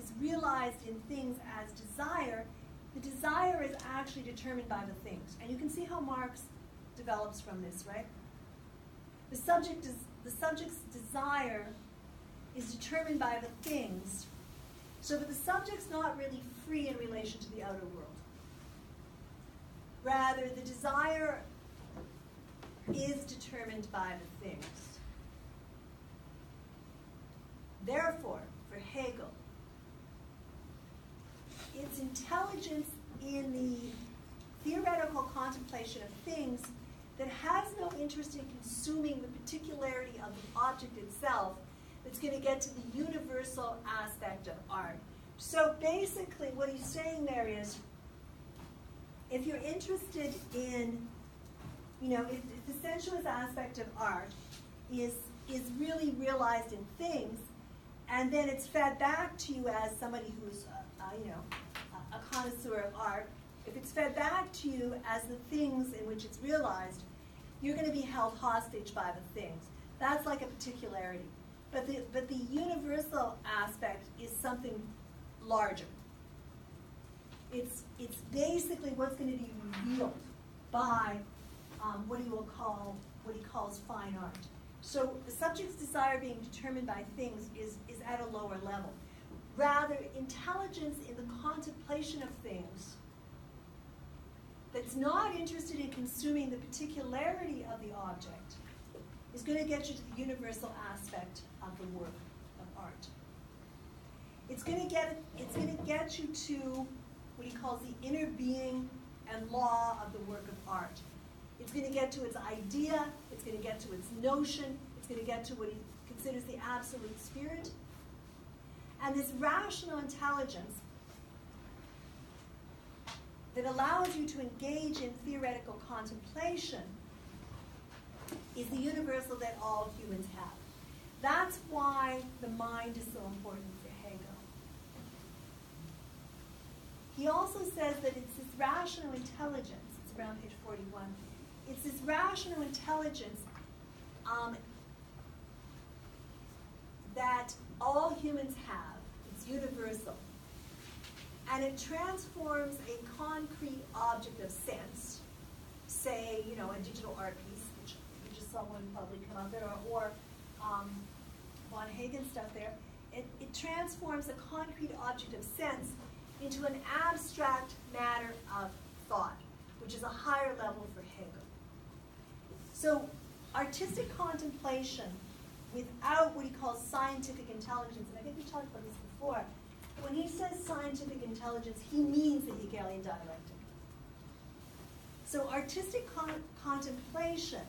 is realized in things as desire, the desire is actually determined by the things. And you can see how Marx develops from this, right? The subject's desire is determined by the things, so that the subject's not really free in relation to the outer world. Rather, the desire is determined by the things. Therefore, for Hegel, it's intelligence in the theoretical contemplation of things that has no interest in consuming the particularity of the object itself that's going to get to the universal aspect of art. So basically what he's saying there is, if you're interested in, if the sensuous aspect of art is really realized in things, and then it's fed back to you as somebody who's, a connoisseur of art, if it's fed back to you as the things in which it's realized, you're going to be held hostage by the things. That's like a particularity. But the universal aspect is something larger. It's basically what's going to be revealed by what he calls fine art. So the subject's desire being determined by things is at a lower level. Rather, intelligence in the contemplation of things that's not interested in consuming the particularity of the object is going to get you to the universal aspect of the work of art. It's going to get you to what he calls the inner being and law of the work of art. It's going to get to its idea, it's going to get to its notion, it's going to get to what he considers the absolute spirit. And this rational intelligence that allows you to engage in theoretical contemplation is the universal that all humans have. That's why the mind is so important for Hegel. He also says that it's this rational intelligence, it's around page 41, it's this rational intelligence that all humans have. It's universal. And it transforms a concrete object of sense, say, a digital art piece, which you just saw one probably come up there, or von Hagen stuff there. It transforms a concrete object of sense into an abstract matter of thought, which is a higher level for Hegel. So artistic contemplation without what he calls scientific intelligence, and I think we talked about this before, when he says scientific intelligence, he means the Hegelian dialectic. So artistic contemplation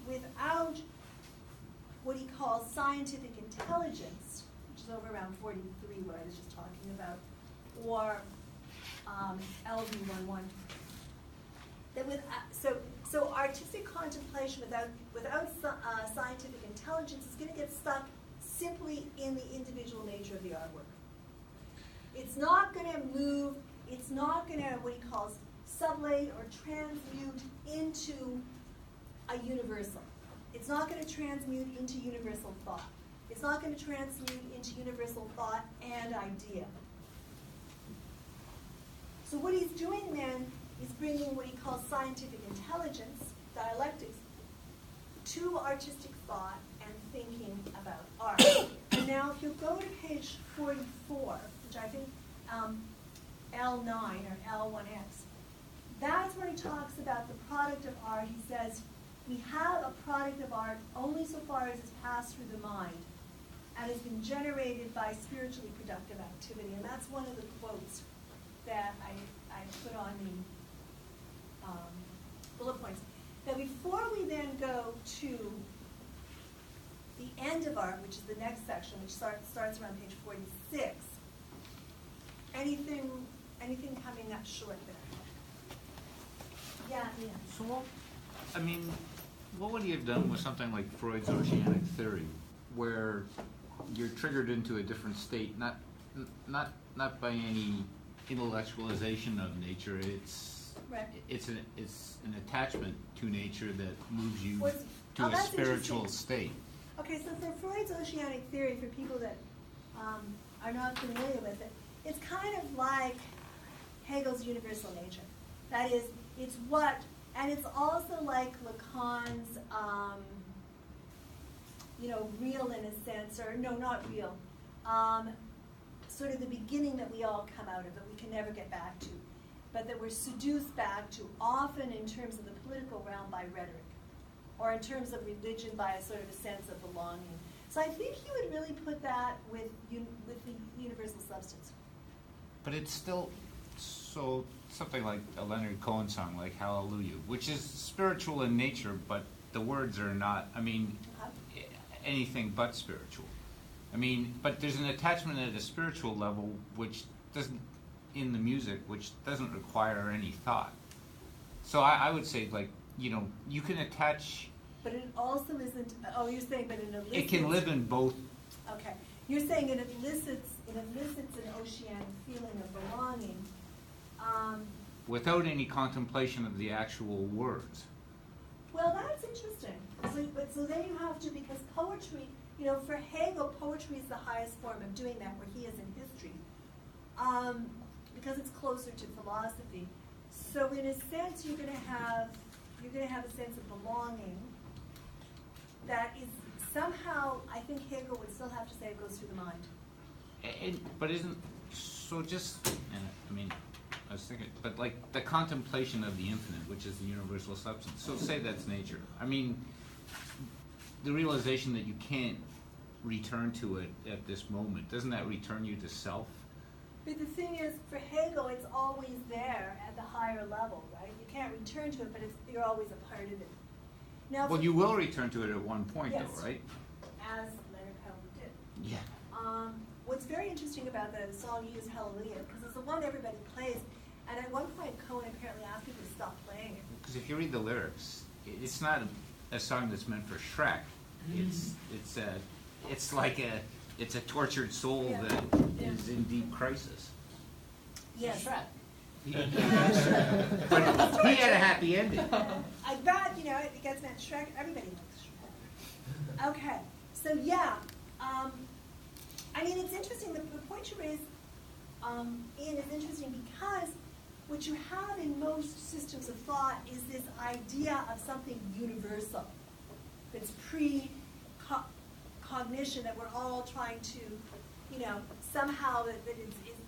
without what he calls scientific intelligence, which is over around 43, what I was just talking about, or LV11. So artistic contemplation without scientific intelligence is going to get stuck simply in the individual nature of the artwork. It's not going to move, it's not going to, what he calls, sublate or transmute into a universal. It's not going to transmute into universal thought. It's not going to transmute into universal thought and idea. So what he's doing then is bringing what he calls scientific intelligence, dialectics, to artistic thought and thinking about art. And now if you go to page 44, which I think L9 or L1X, that's where he talks about the product of art. He says, we have a product of art only so far as it's passed through the mind and has been generated by spiritually productive activity. And that's one of the quotes that I put on the bullet points. Now before we then go to the end of art, which is the next section, which starts around page 46, anything coming up short there? Yeah, Ian. So, what would you have done with something like Freud's oceanic theory, where you're triggered into a different state, not by any intellectualization of nature. Right. It's an attachment to nature that moves you to a that's spiritual interesting. state. Okay, so for Freud's oceanic theory, for people that are not familiar with it, it's kind of like Hegel's universal nature. That is, it's what, and it's also like Lacan's, real in a sense, or no, not real, sort of the beginning that we all come out of, that we can never get back to, but that we're seduced back to, often in terms of the political realm by rhetoric, or in terms of religion by a sort of a sense of belonging. So I think you would really put that with the universal substance. But it's still something like a Leonard Cohen song, like Hallelujah, which is spiritual in nature, but the words are not, anything but spiritual. But there's an attachment at a spiritual level which doesn't, in the music, which doesn't require any thought. So I would say, you can attach. But it also isn't, you're saying, but it elicits. It can live in both. Okay. You're saying it elicits an oceanic feeling of belonging. Without any contemplation of the actual words. Well, that's interesting. So then you have to, because poetry, for Hegel, poetry is the highest form of doing that, where he is in history, because it's closer to philosophy. So in a sense, you're going to have a sense of belonging that is somehow, I think Hegel would still have to say it goes through the mind. But isn't, so just, I was thinking, but the contemplation of the infinite, which is the universal substance. So say that's nature. The realization that you can't return to it at this moment, doesn't that return you to self? But the thing is, for Hegel, it's always there at the higher level, right? You can't return to it, but you're always a part of it. Now, Well, you will return to it at one point, Yes. though, right? as Leonard Cohen did. Yeah. What's very interesting about the song you use, Hallelujah, because it's the one everybody plays, and at one point Cohen apparently asked people to stop playing it. Because if you read the lyrics, it's not a song that's meant for Shrek. It's a tortured soul Yeah. that Yeah. is in deep crisis. Yes. Shrek. But he had a happy ending. I bet, it gets meant Shrek, everybody likes Shrek. Okay, so yeah, it's interesting, the point you raised, Ian, is interesting because what you have in most systems of thought is this idea of something universal. It's pre-cognition that we're all trying to, somehow that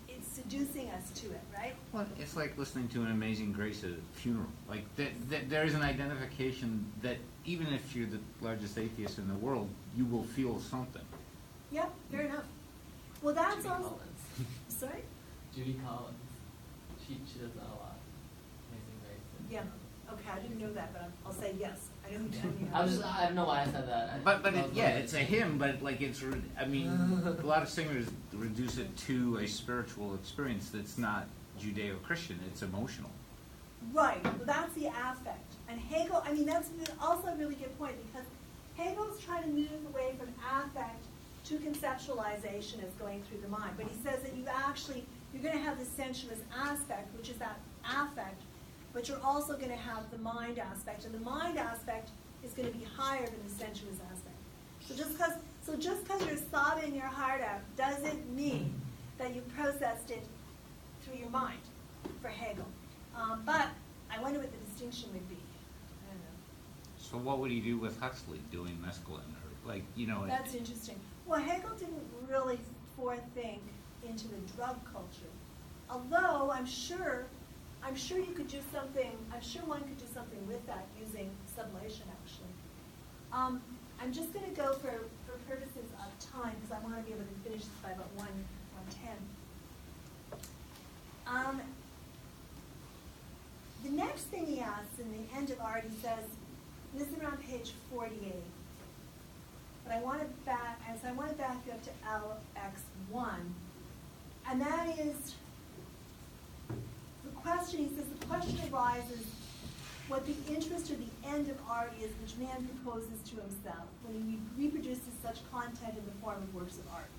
it's seducing us to it, right? Well, it's like listening to An Amazing Grace at a funeral. There is an identification that even if you're the largest atheist in the world, you will feel something. Yeah, fair enough. Well, that's Judy also. Collins. Sorry? Judy Collins. She does that a lot. Amazing Grace. Yeah. Okay, I didn't know that, but I'll say yes. I know who Danny I don't know why I said that. It's a hymn, but a lot of singers reduce it to a spiritual experience that's not Judeo-Christian. It's emotional. Right. Well, that's the affect. And Hegel, that's also a really good point, because Hegel's trying to move away from affect to conceptualization as going through the mind. But he says that you're going to have the sensuous aspect, which is that affect, but you're also going to have the mind aspect. And the mind aspect is going to be higher than the sensuous aspect. So just because you're sobbing your heart out doesn't mean that you processed it through your mind for Hegel. But I wonder what the distinction would be. I don't know. So what would he do with Huxley doing mescaline? Or like, That's interesting. Well, Hegel didn't really forethink into the drug culture. Although I'm sure you could do something, I'm sure one could do something with that using sublation, actually. I'm just going to go for purposes of time, because I want to be able to finish this by about 1:10. The next thing he asks in the end of art, he says, this is around page 48. But I want to back you up to LX1. And that is the question, he says, the question arises what the interest or the end of art is which man proposes to himself when he reproduces such content in the form of works of art.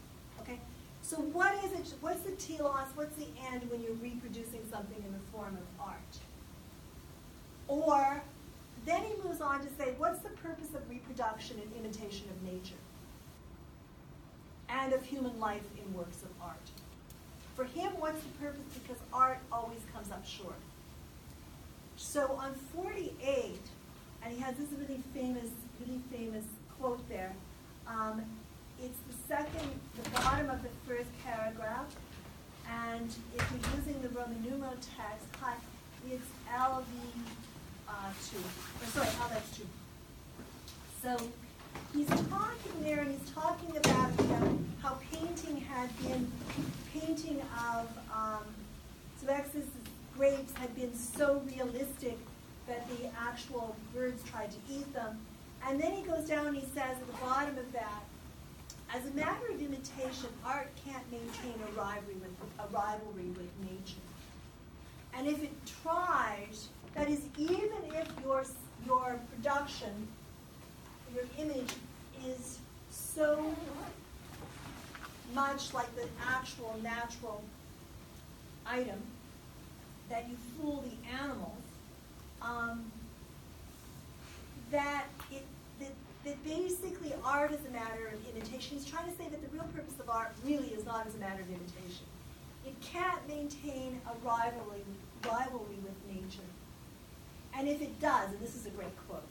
Okay? So what is it, what's the telos, what's the end when you're reproducing something in the form of art? Or, then he moves on to say, what's the purpose of reproduction and imitation of nature? And of human life in works of art? For him, what's the purpose? Because art always comes up short. So on 48, and he has this really famous quote there, it's the bottom of the first paragraph, and if you're using the Roman numeral text, it's LV2, LX2. So he's talking there, and he's talking about how painting of Xerxes' grapes had been so realistic that the actual birds tried to eat them. And then he goes down and he says at the bottom of that, as a matter of imitation, art can't maintain a rivalry with nature. And if it tries, that is, even if your production, your image is so much like the actual natural item that you fool the animals, that basically art is a matter of imitation. He's trying to say that the real purpose of art really is not as a matter of imitation. It can't maintain a rivalry with nature. And if it does, and this is a great quote,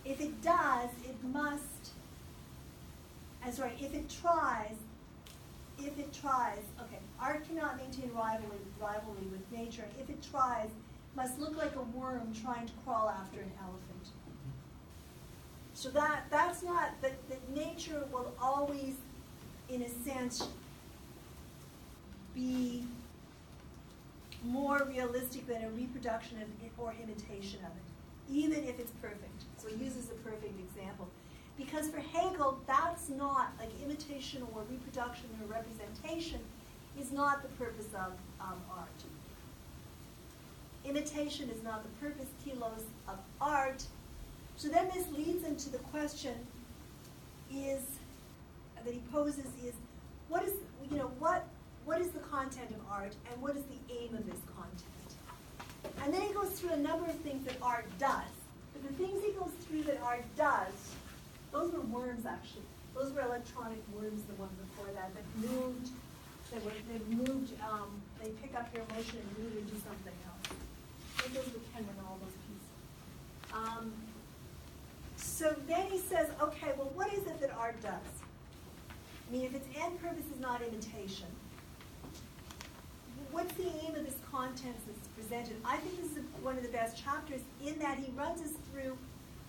if it does, it must, okay, art cannot maintain rivalry with nature. If it tries, must look like a worm trying to crawl after an elephant. So that's not, that nature will always, in a sense, be more realistic than a reproduction of it or imitation of it, even if it's perfect. So he uses a perfect example. Because for Hegel, that's not, like imitation or reproduction or representation is not the purpose of art. Imitation is not the purpose, telos, of art. So then this leads into the question that he poses is, what is the content of art and what is the aim of this content? And then he goes through a number of things that art does. But the things he goes through that art does, those were worms actually. Those were electronic worms, the one before that moved. They pick up your emotion and move and do something else. It goes with Ken and all those pieces. So then he says, okay, well, what is it that art does? I mean, if its end purpose is not imitation, what's the aim of this content that's presented? I think this is one of the best chapters in that he runs us through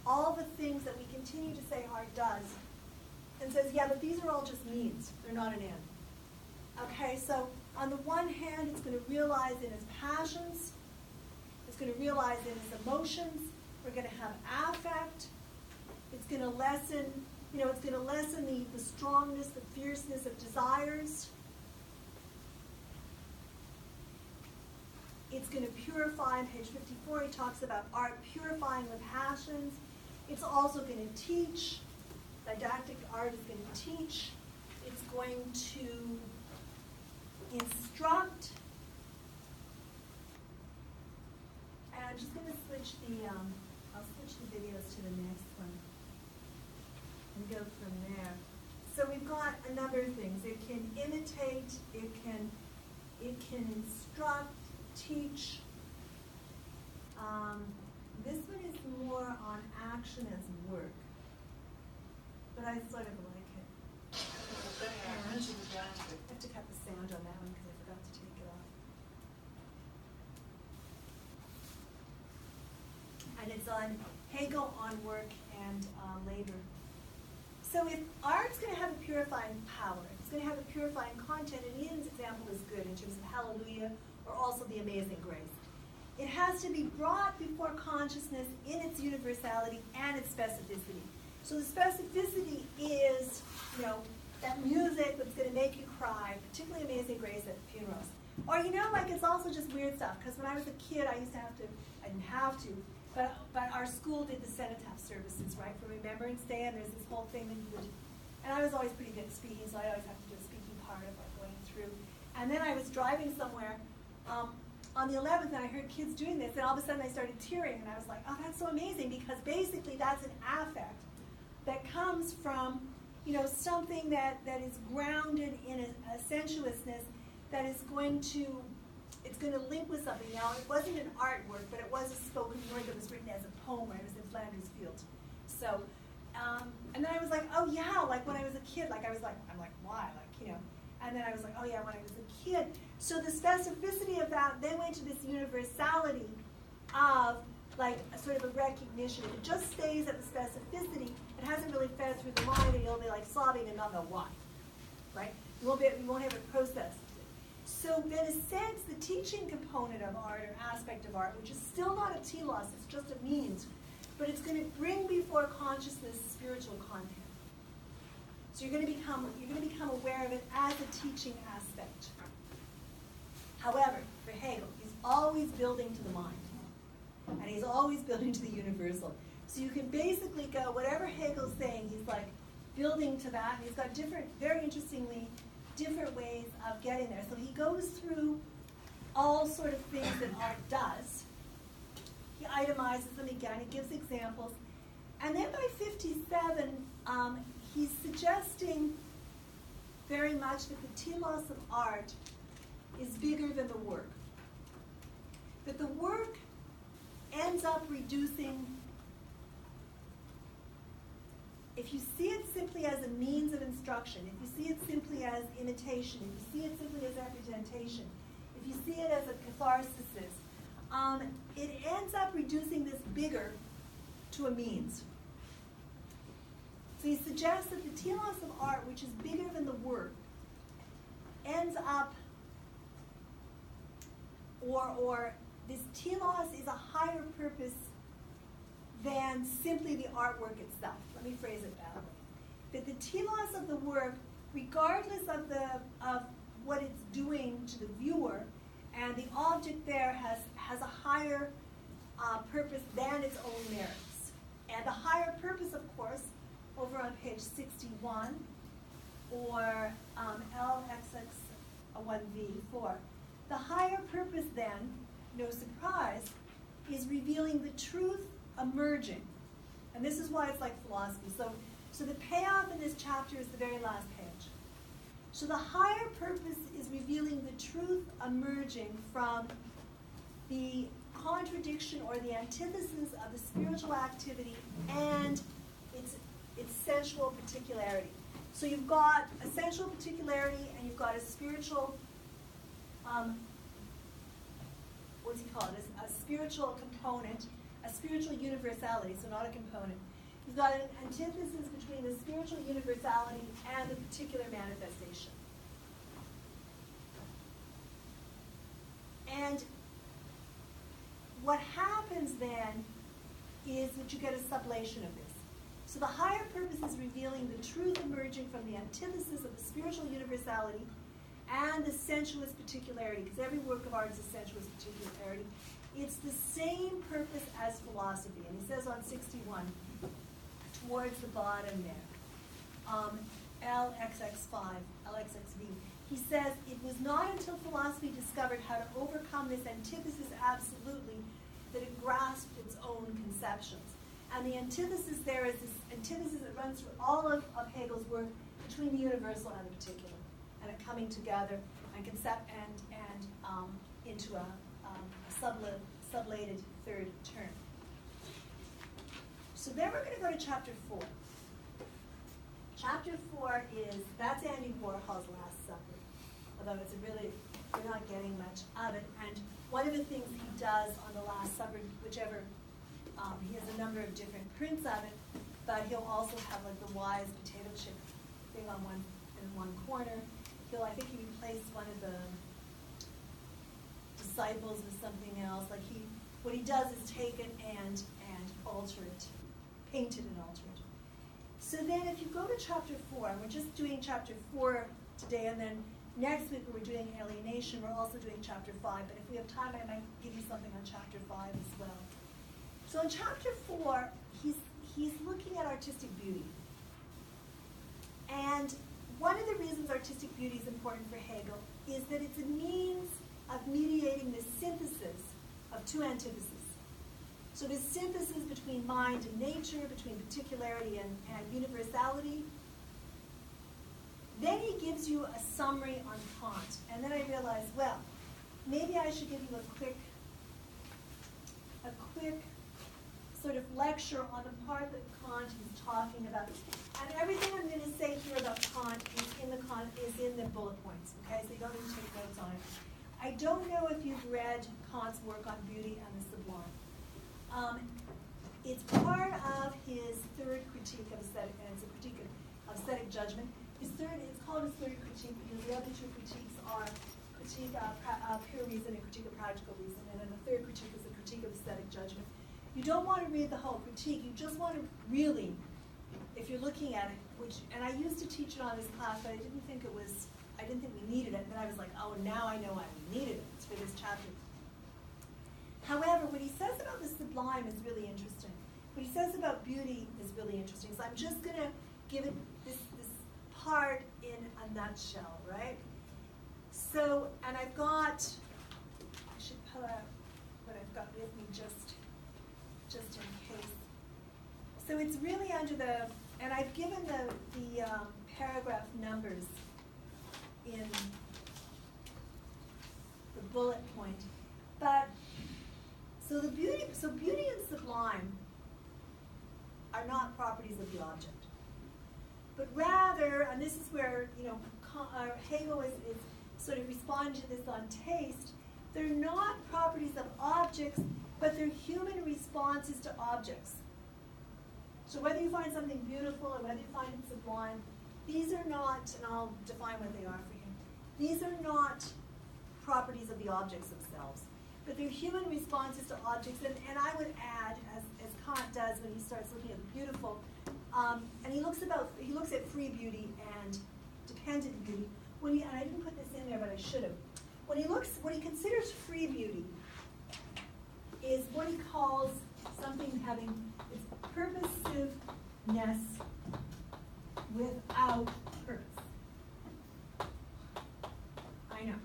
all the things that we continue to say art does and says, yeah, but these are all just means. They're not an end. Okay, so on the one hand, it's going to realize in its passions. It's going to realize in its emotions. We're going to have affect. It's going to lessen, the strongness, the fierceness of desires. It's going to purify. On page 54, he talks about art purifying the passions. It's also going to teach. Didactic art is going to teach. It's going to instruct. And I'm just going to switch the I'll switch the videos to the next one and go from there. So we've got a number of things. It can imitate, it can instruct, teach. This one is more on action as work, but I sort of like it. I have to cut the sound on that one because I forgot to take it off. And it's on Hegel on work and labor. So if art's going to have a purifying power, it's going to have a purifying content, and Ian's example is good in terms of Hallelujah or also the Amazing Grace. It has to be brought before consciousness in its universality and its specificity. So the specificity is, that music that's going to make you cry, particularly Amazing Grace at funerals. Or, it's also just weird stuff, because when I was a kid, I didn't have to, but our school did the cenotaph services, right, for Remembrance Day, and there's this whole thing that you would, and I was always pretty good at speaking, so I always have to do a speaking part of going through. And then I was driving somewhere, on the 11th, and I heard kids doing this, and all of a sudden I started tearing, and I was like, oh, that's so amazing, because basically that's an affect that comes from, something that is grounded in a sensuousness that is going to link with something. Now, it wasn't an artwork, but it was a spoken word that was written as a poem when I was in Flanders Field. So, and then I was like, oh yeah, like when I was a kid, I'm like, why? And then I was like, oh yeah, when I was a kid. So the specificity of that then went to this universality of a sort of a recognition. If it just stays at the specificity, it hasn't really fed through the mind, and you'll be sobbing and not know why, right? You won't have it processed. So in a sense, the teaching component of art or aspect of art, which is still not a telos, it's just a means, but it's going to bring before consciousness spiritual content. So you're going to become aware of it as a teaching aspect. However, for Hegel, he's always building to the mind, and he's always building to the universal. So you can basically go, whatever Hegel's saying, he's building to that, and he's got very interestingly, different ways of getting there. So he goes through all sort of things that art does. He itemizes them again, he gives examples. And then by 57, he's suggesting very much that the telos of art is bigger than the work. That the work ends up reducing, if you see it simply as a means of instruction, if you see it simply as imitation, if you see it simply as representation, if you see it as a catharsis, it ends up reducing this bigger to a means. So he suggests that the telos of art, which is bigger than the work, ends up, or this telos is a higher purpose than simply the artwork itself. Let me phrase it that way. That the telos of the work, regardless of what it's doing to the viewer, and the object there has a higher purpose than its own merits. And the higher purpose, of course, over on page 61, or LXX1V4, the higher purpose then, no surprise, is revealing the truth emerging. And this is why it's like philosophy. So the payoff in this chapter is the very last page. So the higher purpose is revealing the truth emerging from the contradiction or the antithesis of the spiritual activity and its sensual particularity. So you've got a sensual particularity and you've got a spiritual, what's he called? A spiritual component, a spiritual universality, so not a component. You've got an antithesis between the spiritual universality and the particular manifestation. And what happens then is that you get a sublation of this. So the higher purpose is revealing the truth emerging from the antithesis of the spiritual universality and the sensuous particularity, because every work of art is a sensuous particularity. It's the same purpose as philosophy. And he says on 61, towards the bottom there, LXX5, LXXV, he says, it was not until philosophy discovered how to overcome this antithesis absolutely that it grasped its own conceptions. And the antithesis there is this antithesis that runs through all of Hegel's work between the universal and the particular, and it coming together and into a sublated third term. So then we're going to go to chapter 4. Chapter 4 that's Andy Warhol's Last Supper, although we're not getting much of it. And one of the things he does on the Last Supper, whichever, he has a number of different prints of it, but he'll also have like the wise potato chip thing in one corner. I think he replaced one of the disciples with something else. What he does is take it and alter it, paint it and alter it. So then if you go to chapter 4, and we're just doing chapter 4 today, and then next week we're doing alienation, we're also doing chapter 5, but if we have time I might give you something on chapter 5 as well. So in chapter 4, he's looking at artistic beauty. And one of the reasons artistic beauty is important for Hegel is that it's a means of mediating the synthesis of two antitheses. So this synthesis between mind and nature, between particularity and universality. Then he gives you a summary on Kant. And then I realized, well, maybe I should give you a quick sort of lecture on the part that Kant is talking about. And everything I'm going to say here about Kant is in the bullet points, okay? So you don't need to take notes on it. I don't know if you've read Kant's work on beauty and the sublime. It's part of his third critique of aesthetic, and it's a critique of aesthetic judgment. It's called his third critique because the other two critiques are critique of pure reason and critique of practical reason, and then the third critique is a critique of aesthetic judgment. You don't want to read the whole critique. You just want to really, if you're looking at it, and I used to teach it on this class, but I didn't think we needed it. And then I was like, oh, now I know why we needed it. It's for this chapter. However, what he says about the sublime is really interesting. What he says about beauty is really interesting. So I'm just going to give it this part in a nutshell, right? So, and I should pull out what I've got with me just in case. So it's really under and I've given the paragraph numbers in the bullet point. But so beauty and sublime are not properties of the object, but rather, and this is where Hegel is sort of responding to this on taste. They're not properties of objects, but they're human responses to objects. So whether you find something beautiful or whether you find it sublime, these are not, and I'll define what they are for you, these are not properties of the objects themselves, but they're human responses to objects. And I would add, as Kant does when he starts looking at the beautiful, and he looks at free beauty and dependent beauty. And I didn't put this in there, but I should have. What he considers free beauty is what he calls something having its purposiveness without purpose. I know.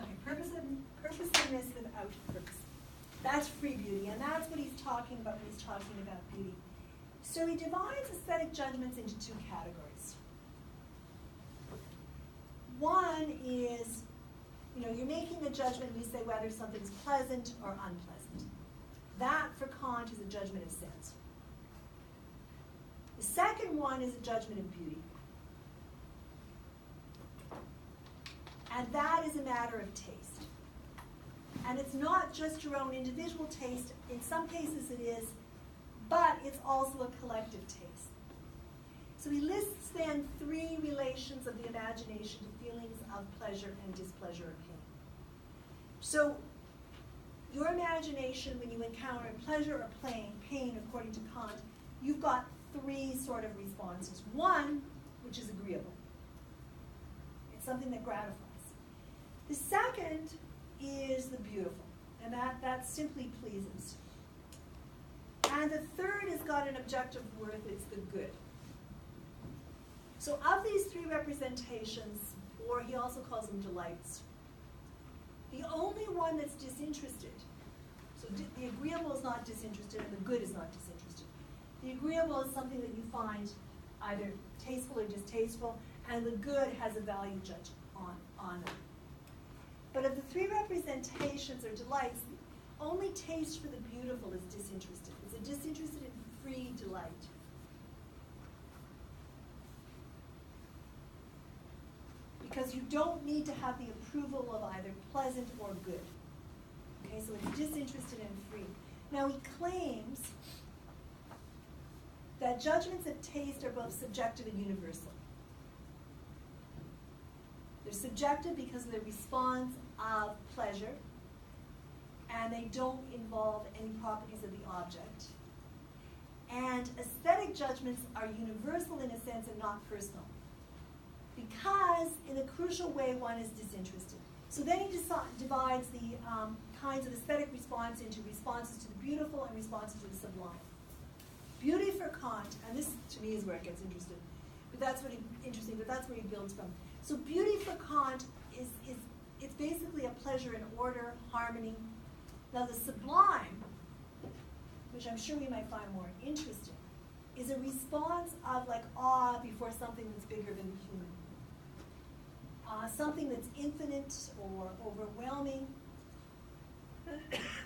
Okay, purposiveness without purpose. That's free beauty, and that's what he's talking about when he's talking about beauty. So he divides aesthetic judgments into two categories. One is, you're making the judgment, you say whether something's pleasant or unpleasant. That, for Kant, is a judgment of sense. The second one is a judgment of beauty. And that is a matter of taste. And it's not just your own individual taste. In some cases it is, but it's also a collective taste. So he lists then three relations of the imagination to feelings of pleasure and displeasure or pain. So your imagination, when you encounter pleasure or pain, according to Kant, you've got three sort of responses. One, which is agreeable. It's something that gratifies. The second is the beautiful, and that simply pleases. And the third has got an objective worth, it's the good. So of these three representations, or he also calls them delights, the only one that's disinterested, So the agreeable is not disinterested and the good is not disinterested. The agreeable is something that you find either tasteful or distasteful, and the good has a value judged on it. But of the three representations or delights, only taste for the beautiful is disinterested. It's a disinterested and free delight. Because you don't need to have the approval of either pleasant or good. Okay, so it's disinterested and free. Now he claims that judgments of taste are both subjective and universal. They're subjective because of the response of pleasure, and they don't involve any properties of the object. And aesthetic judgments are universal in a sense and not personal, because in a crucial way one is disinterested. So then he divides the kinds of aesthetic response into responses to the beautiful and responses to the sublime. Beauty for Kant, and this to me is where it gets interesting, but that's where he builds from. So beauty for Kant is it's basically a pleasure in order, harmony. Now the sublime, which I'm sure we might find more interesting, is a response of like awe before something that's bigger than human. Something that's infinite or overwhelming.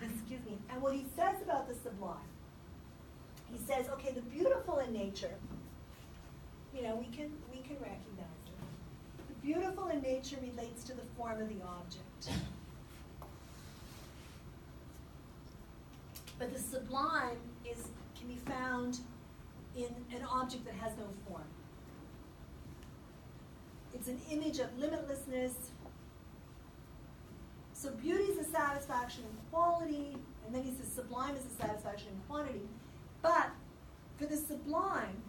Excuse me. And what he says about the sublime, he says, okay, the beautiful in nature, we can recognize it. The beautiful in nature relates to the form of the object. But the sublime can be found in an object that has no form. It's an image of limitlessness. So beauty is a satisfaction in quality, and then he says sublime is a satisfaction in quantity. But for the sublime,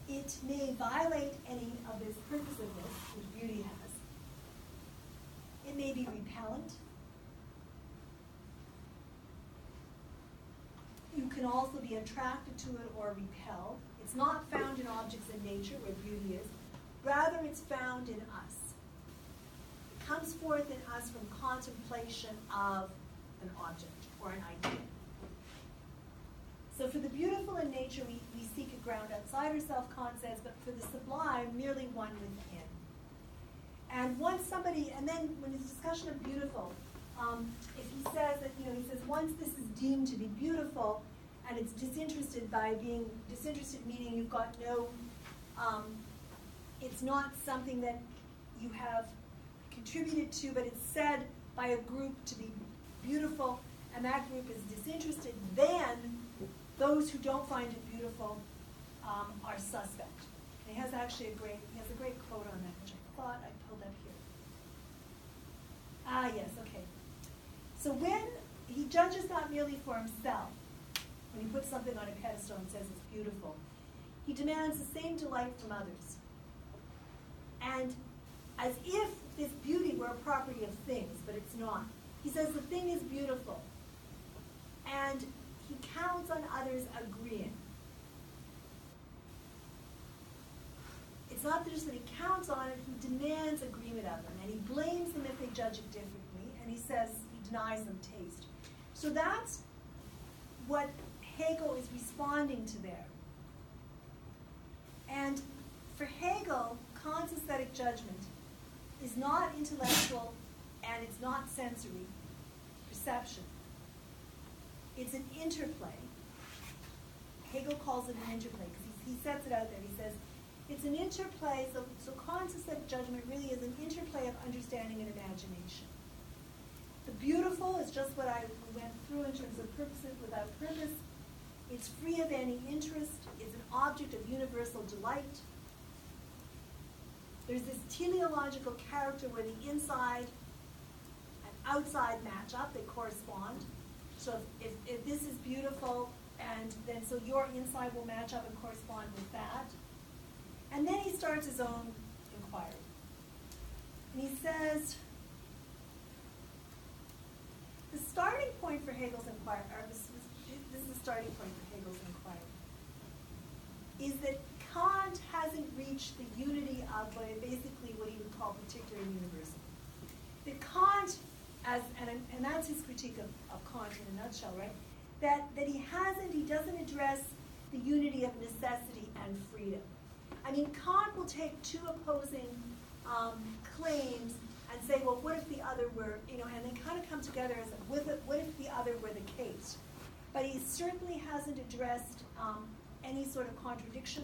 it may violate any of this purposiveness which beauty has. It may be repellent. You can also be attracted to it or repelled. It's not found in objects in nature where beauty is. Rather, it's found in us. It comes forth in us from contemplation of an object or an idea. So for the beautiful in nature, we seek a ground outside ourselves, Kant says, but for the sublime, merely one within. And then when his discussion of beautiful, if he says that, he says once this is deemed to be beautiful, and it's disinterested by being disinterested, meaning you've got no, it's not something that you have contributed to, but it's said by a group to be beautiful, and that group is disinterested, then those who don't find it beautiful are suspect. And he has actually a great quote on that, which I thought I pulled up here. Yes, okay. So when he judges not merely for himself, when he puts something on a pedestal and says it's beautiful, he demands the same delight from others. And as if this beauty were a property of things, but it's not. He says the thing is beautiful. And he counts on others agreeing. It's not just that he counts on it, he demands agreement of them, and he blames them if they judge it differently, and he says he denies them taste. So that's what Hegel is responding to there. And for Hegel, Kant's aesthetic judgment is not intellectual and it's not sensory perception. It's an interplay. Hegel calls it an interplay because he sets it out there. He says it's an interplay, so Kant's aesthetic judgment really is an interplay of understanding and imagination. The beautiful is just what I went through in terms of purposes without purpose. It's free of any interest. It's an object of universal delight. There's this teleological character where the inside and outside match up, they correspond. So if this is beautiful, and then so your inside will match up and correspond with that. And then he starts his own inquiry. And he says, the starting point for Hegel's inquiry, or this is the starting point for Hegel's inquiry, is that Kant hasn't reached the unity of basically what he would call particular and universal. That Kant and that's his critique of Kant in a nutshell, right? That he doesn't address the unity of necessity and freedom. I mean, Kant will take two opposing claims and say, well, what if the other were, and they kind of come together as, what if the other were the case? But he certainly hasn't addressed any sort of contradiction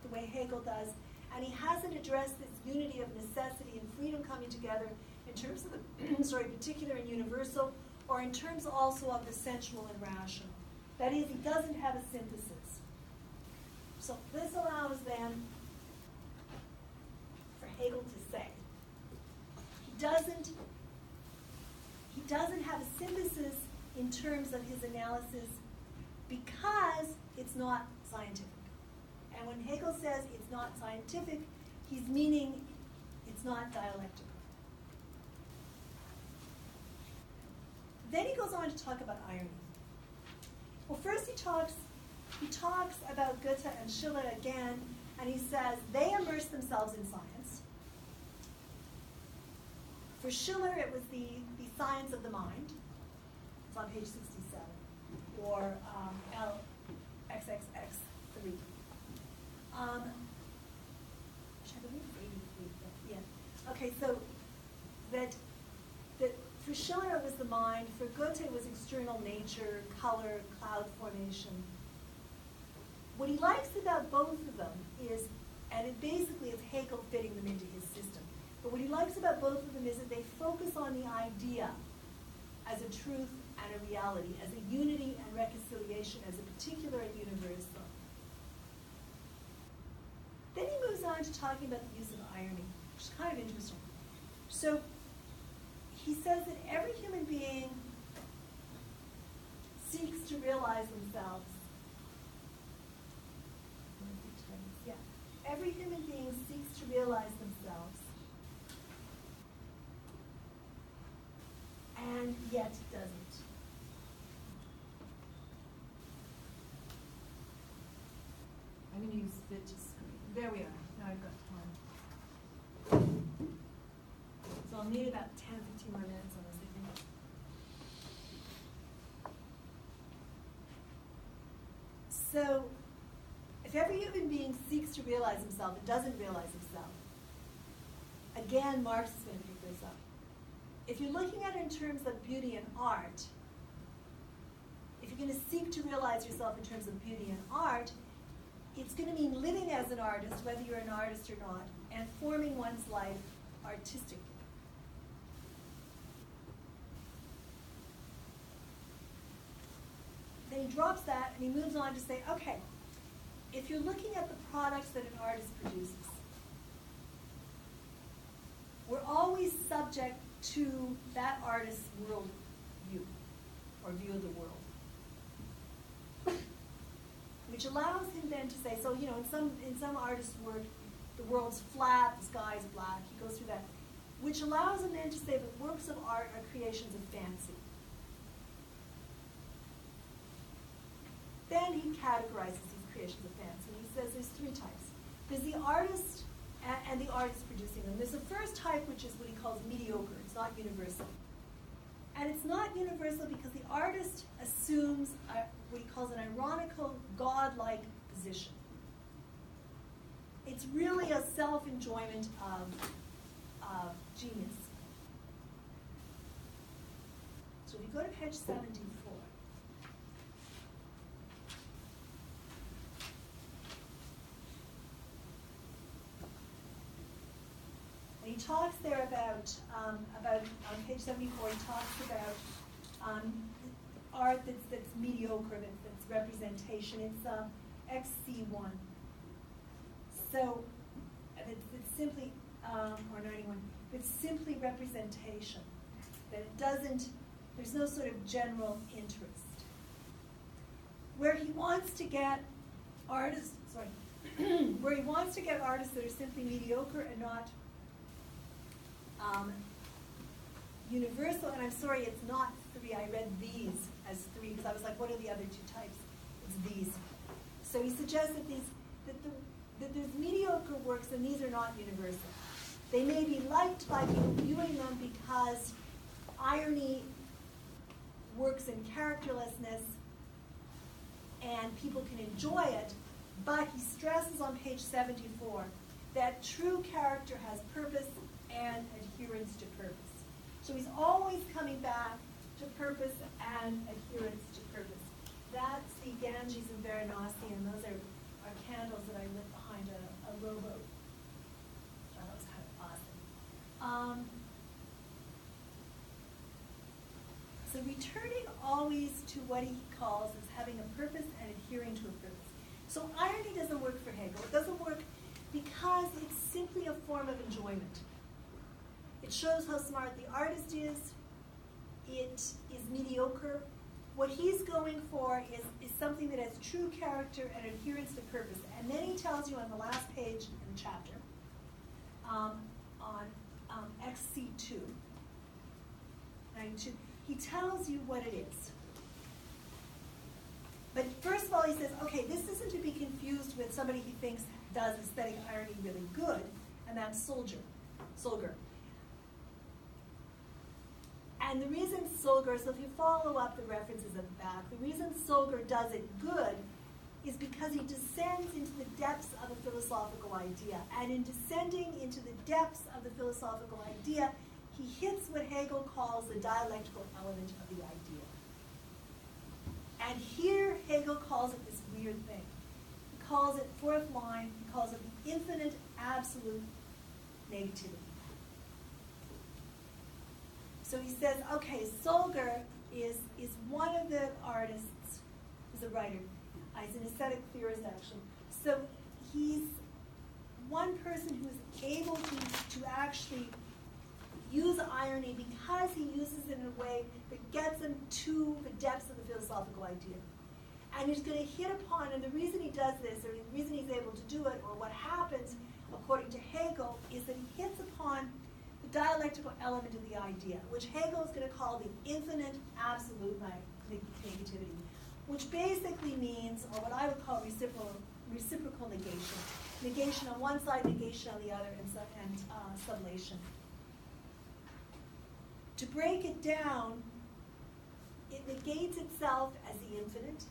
the way Hegel does, and he hasn't addressed this unity of necessity and freedom coming together in terms of the particular and universal, or in terms also of the sensual and rational. That is, he doesn't have a synthesis. So this allows then for Hegel to say he doesn't have a synthesis in terms of his analysis because it's not scientific. And when Hegel says it's not scientific, he's meaning it's not dialectical. Then he goes on to talk about irony. Well, first he talks about Goethe and Schiller again, and he says they immerse themselves in science. For Schiller, it was the science of the mind. It's on page 67, or LXXX3. Which I believe is 83, but yeah. Okay, so that for Shanon it was the mind, for Goethe it was external nature, color, cloud formation. What he likes about both of them is, and it basically is Hegel fitting them into his system, but what he likes about both of them is that they focus on the idea as a truth and a reality, as a unity and reconciliation, as a particular and universal. Then he moves on to talking about the use of irony, which is kind of interesting. So he says that every human being seeks to realize themselves. Yeah. Every human being seeks to realize themselves, and yet doesn't. I'm going to use fit to screen. There we are. Now I've got time. So I'll need about 10, 15 more minutes on this, I think. So, if every human being seeks to realize himself and doesn't realize himself, again, Marx is going to pick this up. If you're looking at it in terms of beauty and art, if you're going to seek to realize yourself in terms of beauty and art, it's going to mean living as an artist, whether you're an artist or not, and forming one's life artistically. Then he drops that and he moves on to say, okay, if you're looking at the products that an artist produces, we're always subject to that artist's world view, or view of the world. Which allows him then to say, so in some artist's work, the world's flat, the sky is black, he goes through that, which allows him then to say that works of art are creations of fancy. Then he categorizes these creations of fancy, and he says there's three types. There's the artist and the artist producing them. There's the first type, which is what he calls mediocre. It's not universal. And it's not universal because the artist assumes what he calls an ironical, godlike position. It's really a self-enjoyment of genius. So if you go to page 74, and he talks there about on page 74, he talks about art that's mediocre, that's representation. It's XC1. So it's simply, or 91, it's simply representation. That it doesn't, there's no sort of general interest. Where he wants to get artists, where he wants to get artists that are simply mediocre and not universal, and I'm sorry, it's not three. I read these as three because I was like, what are the other two types? It's these. So he suggests that there's mediocre works, and these are not universal. They may be liked by people viewing them because irony works in characterlessness and people can enjoy it, but he stresses on page 74 that true character has purpose and adherence to purpose. So he's always coming back to purpose and adherence to purpose. That's the Ganges and Varanasi, and those are candles that I lit behind a rowboat. That was kind of awesome. So returning always to what he calls as having a purpose and adhering to a purpose. So irony doesn't work for Hegel. It doesn't work because it's simply a form of enjoyment. It shows how smart the artist is. It is mediocre. What he's going for is something that has true character and adherence to purpose. And then he tells you on the last page in the chapter, on XC2, 92, he tells you what it is. But first of all, he says, okay, this isn't to be confused with somebody he thinks does aesthetic irony really good, and that's Solger. And the reason Solger, so if you follow up the references at the back, the reason Solger does it good is because he descends into the depths of a philosophical idea. And in descending into the depths of the philosophical idea, he hits what Hegel calls the dialectical element of the idea. And here Hegel calls it this weird thing. He calls it, fourth line, he calls it the infinite absolute negativity. So he says, okay, Solger is one of the artists, he's a writer, he's an aesthetic theorist actually. So he's one person who is able to actually use irony because he uses it in a way that gets him to the depths of the philosophical idea. And he's going to hit upon, and the reason he does this, or the reason he's able to do it, or what happens, according to Hegel, is that he hits upon the dialectical element of the idea, which Hegel is going to call the infinite absolute negativity, which basically means, or what I would call reciprocal negation. Negation on one side, negation on the other, and sublation. To break it down, it negates itself as the infinite.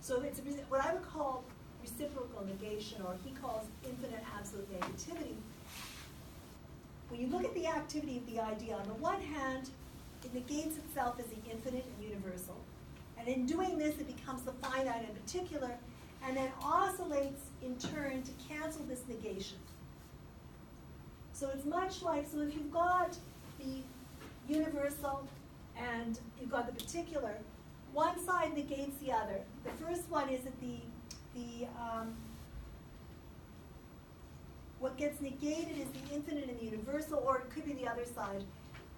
So it's what I would call reciprocal negation, or he calls infinite absolute negativity. When you look at the activity of the idea, on the one hand, it negates itself as the infinite and universal. And in doing this, it becomes the finite and particular, and then oscillates in turn to cancel this negation. So it's much like, so if you've got the universal and you've got the particular, one side negates the other. The first one is that what gets negated is the infinite and the universal, or it could be the other side,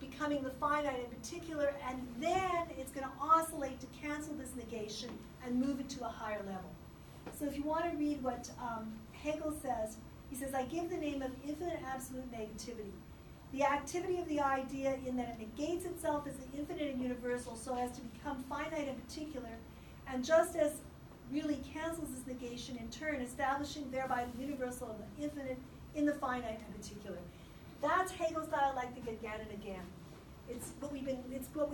becoming the finite in particular, and then it's going to oscillate to cancel this negation and move it to a higher level. So if you want to read what Hegel says, he says, I give the name of infinite absolute negativity. The activity of the idea in that it negates itself as the infinite and universal so as to become finite and particular, and just as really cancels this negation in turn, establishing thereby the universal and the infinite in the finite and particular. That's Hegel's dialectic again and again. It's what we've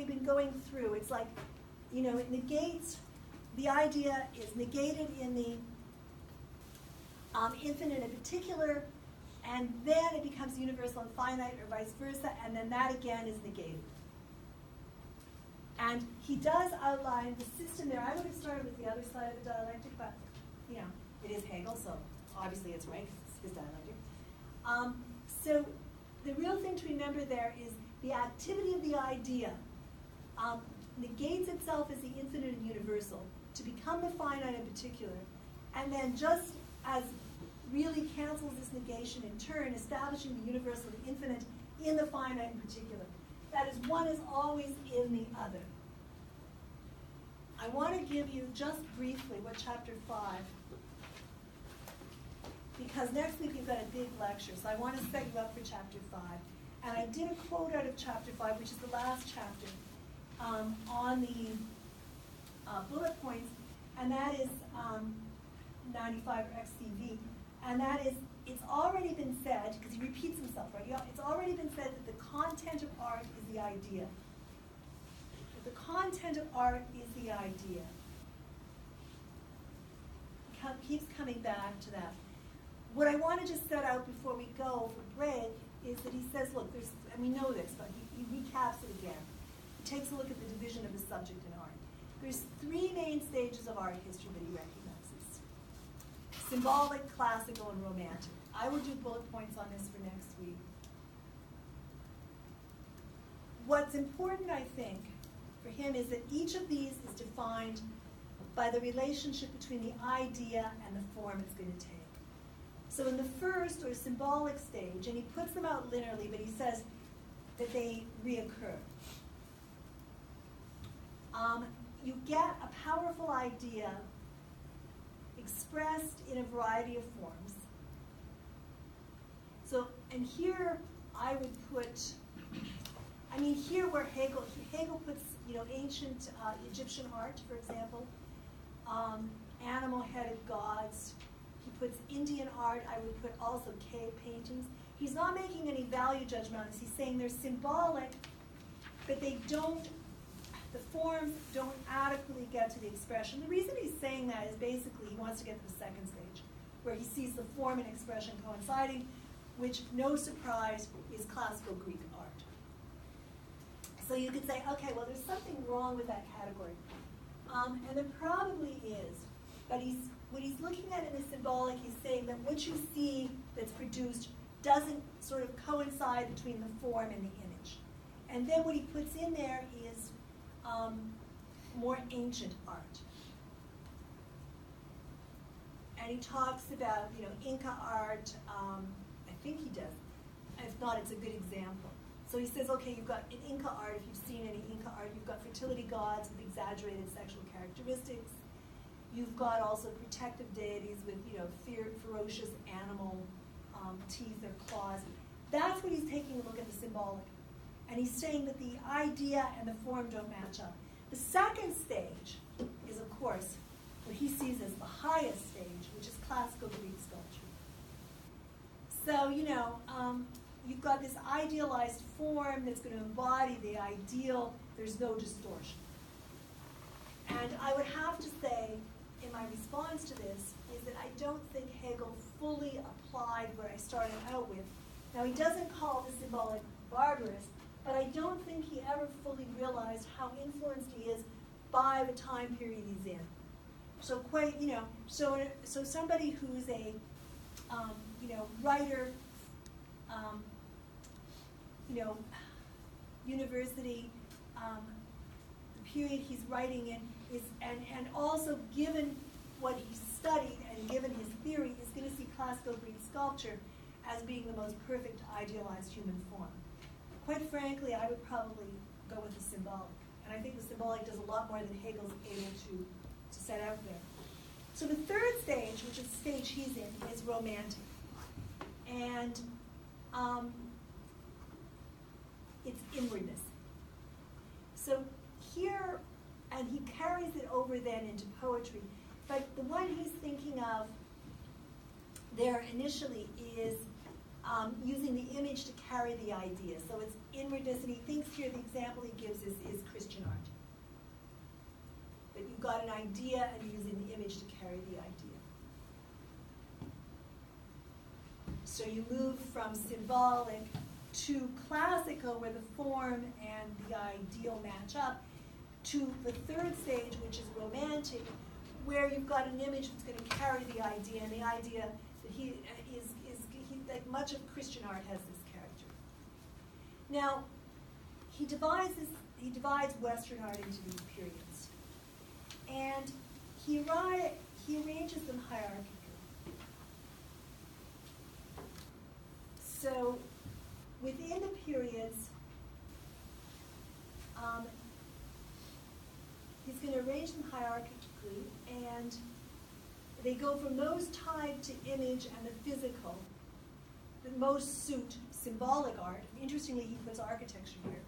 been going through. It's like, it negates, the idea is negated in the infinite and particular, and then it becomes universal and finite, or vice versa, and then that again is negated. And he does outline the system there. I would have started with the other side of the dialectic, but, it is Hegel, so obviously it's right, it's his dialectic. So the real thing to remember there is the activity of the idea negates itself as the infinite and universal to become the finite and particular, and then just as really cancels this negation in turn, establishing the universal and the infinite in the finite and particular. That is, one is always in the other. I want to give you just briefly what chapter 5, because next week we've got a big lecture, so I want to set you up for chapter 5. And I did a quote out of chapter 5, which is the last chapter, on the bullet points, and that is 95 or XCV. And that is, it's already been said, because he repeats himself, right? It's already been said that the content of art is the idea. That the content of art is the idea. Keeps coming back to that. What I want to just set out before we go for break is that he says, look, there's, and we know this, but he recaps it again. He takes a look at the division of the subject in art. There's three main stages of art history that he recognizes: symbolic, classical, and romantic. I will do bullet points on this for next week. What's important, I think, for him is that each of these is defined by the relationship between the idea and the form it's going to take. So in the first, or symbolic stage, and he puts them out linearly, but he says that they reoccur. You get a powerful idea expressed in a variety of forms. So, and here I would put, here where Hegel puts, ancient Egyptian art, for example, animal-headed gods. He puts Indian art. I would put also cave paintings. He's not making any value judgment on this. He's saying they're symbolic, but the forms don't adequately get to the expression. The reason he's saying that is basically he wants to get to the second stage, where he sees the form and expression coinciding, which, no surprise, is classical Greek art. So you could say, okay, well, there's something wrong with that category. And there probably is. But when he's looking at it in the symbolic, he's saying that what you see that's produced doesn't sort of coincide between the form and the image. And then what he puts in there is more ancient art. And he talks about, Inca art. I think he does. If not, it's a good example. So he says, okay, you've got in Inca art, if you've seen any Inca art, you've got fertility gods with exaggerated sexual characteristics. You've got also protective deities with, ferocious animal teeth or claws. That's what he's taking a look at the symbolic. And he's saying that the idea and the form don't match up. The second stage is, of course, what he sees as the highest stage, which is classical Greek sculpture. So, you've got this idealized form that's going to embody the ideal. There's no distortion. And I would have to say, in my response to this, is that I don't think Hegel fully applied what I started out with. Now, he doesn't call the symbolic barbarous, but I don't think he ever fully realized how influenced he is by the time period he's in. So quite, so somebody who's a, writer, university, the period he's writing in is, and also given what he studied and given his theory, is going to see classical Greek sculpture as being the most perfect idealized human form. Quite frankly, I would probably go with the symbolic. And I think the symbolic does a lot more than Hegel's able to set out there. So the third stage, which is the stage he's in, is romantic. And it's inwardness. So here, and he carries it over then into poetry, but the one he's thinking of there initially is using the image to carry the idea. So it's inwardness, and he thinks here the example he gives is Christian art. That you've got an idea and you're using the image to carry the idea. So you move from symbolic to classical, where the form and the ideal match up, to the third stage, which is romantic, where you've got an image that's going to carry the idea, and the idea that he like much of Christian art has this character. Now, he divides Western art into these periods, and he arranges them hierarchically. So, within the periods, he's going to arrange them hierarchically, and they go from those tied to image and the physical, that most suit symbolic art. Interestingly, he puts architecture here,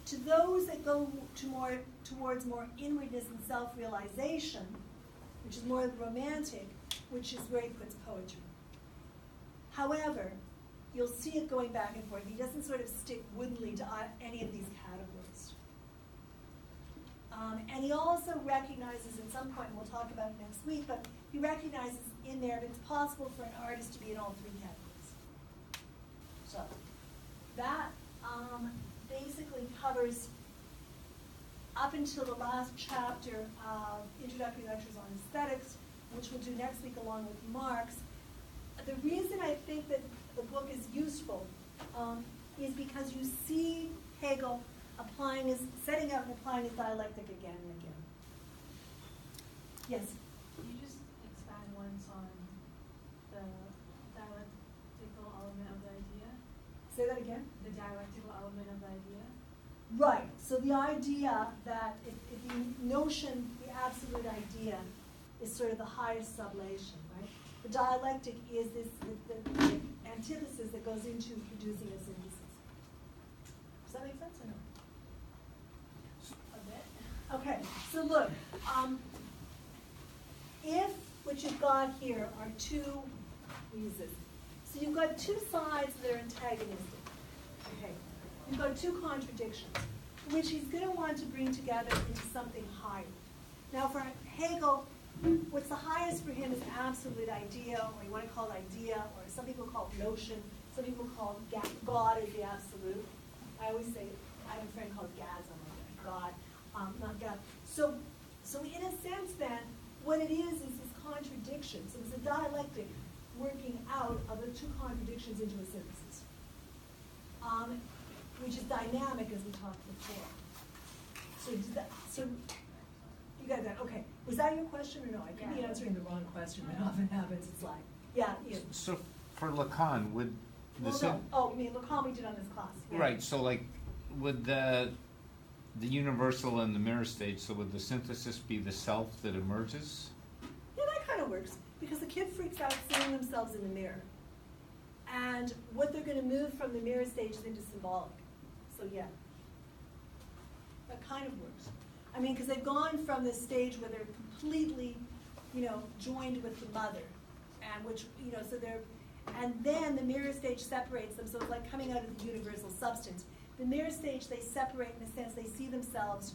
to those that go towards more inwardness and self-realization, which is more romantic, which is where he puts poetry. However, you'll see it going back and forth. He doesn't sort of stick woodenly to any of these categories. And he also recognizes at some point, and we'll talk about it next week, but he recognizes in there that it's possible for an artist to be in all three categories. So that basically covers up until the last chapter of Introductory Lectures on Aesthetics, which we'll do next week along with Marx. The reason I think that the book is useful is because you see Hegel setting out and applying his dialectic again and again. Yes? Can you just expand once on the dialectical element of the idea? Say that again? The dialectical element of the idea? Right. So the idea that if the notion, the absolute idea, is sort of the highest sublation, right? The dialectic is this the antithesis that goes into producing a synthesis. Does that make sense or no? A bit. Okay. So look, if what you've got here are two reasons, so you've got two sides that are antagonistic. Okay. You've got two contradictions, which he's going to want to bring together into something higher. Now, for Hegel, what's the highest for him is absolute idea, or you want to call it idea, or some people call it notion, some people call it God is the absolute. I always say, I have a friend called Gaz, I'm like, God, not God. So in a sense then, what it is this contradiction. So it's a dialectic working out of the two contradictions into a synthesis, which is dynamic as we talked before. So you got that? Okay. Was that your question or no? I could be answering the wrong question. It often happens. It's like, yeah. So for Lacan, would the you mean Lacan we did on this class? Yeah. Right. So like, would the universal and the mirror stage? So would the synthesis be the self that emerges? Yeah, that kind of works because the kid freaks out seeing themselves in the mirror, and what they're going to move from the mirror stage is into symbolic. So yeah, that kind of works. I mean, because they've gone from this stage where they're completely, joined with the mother, and which, so they're, and then the mirror stage separates them. So it's like coming out of the universal substance. The mirror stage, they separate in a sense. They see themselves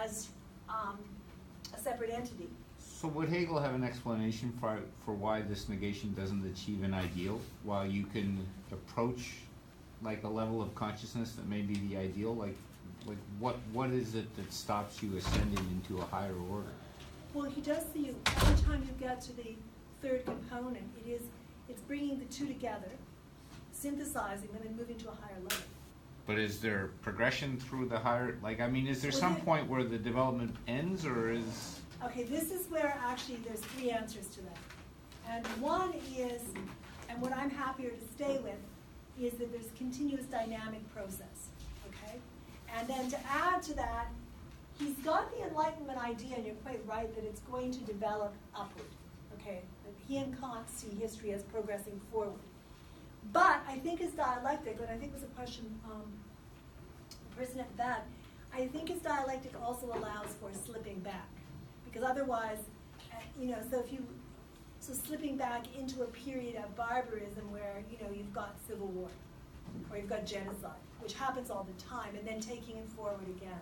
as a separate entity. So would Hegel have an explanation for why this negation doesn't achieve an ideal, while you can approach like a level of consciousness that may be the ideal? Like what is it that stops you ascending into a higher order? Well, he does see you every time you get to the third component. It's bringing the two together, synthesizing them, and moving to a higher level. But is there progression through the higher? Is there some point where the development ends, or is? Okay, this is where actually there's three answers to that, and one is, and what I'm happier to stay with, is that there's continuous dynamic process. Okay. And then to add to that, he's got the Enlightenment idea, and you're quite right, that it's going to develop upward, okay? That he and Kant see history as progressing forward. But I think his dialectic, and I think it was a question, the person at that, I think his dialectic also allows for slipping back. Because otherwise, so slipping back into a period of barbarism where, you've got civil war, or you've got genocide, which happens all the time, and then taking it forward again.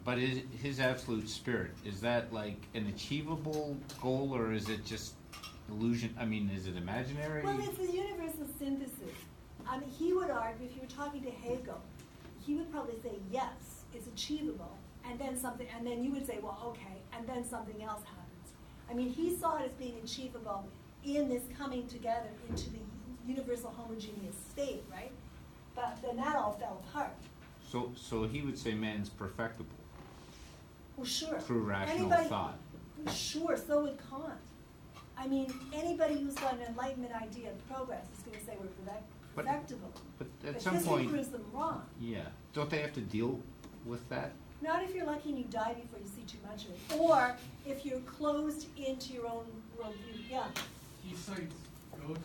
But his absolute spirit, is that like an achievable goal, or is it just illusion? I mean, is it imaginary? Well, it's a universal synthesis. He would argue, if you were talking to Hegel, he would probably say, yes, it's achievable, and then you would say, well, okay, and then something else happens. I mean, he saw it as being achievable in this coming together into the universal homogeneous state, right? But then that all fell apart. So he would say man's perfectible. Well, sure. Through rational thought. Sure, so would Kant. I mean, anybody who's got an Enlightenment idea of progress is going to say we're perfectible. But at some history point, proves them wrong. Yeah. Don't they have to deal with that? Not if you're lucky and you die before you see too much of it. Or if you're closed into your own worldview. Yeah. He cites Goethe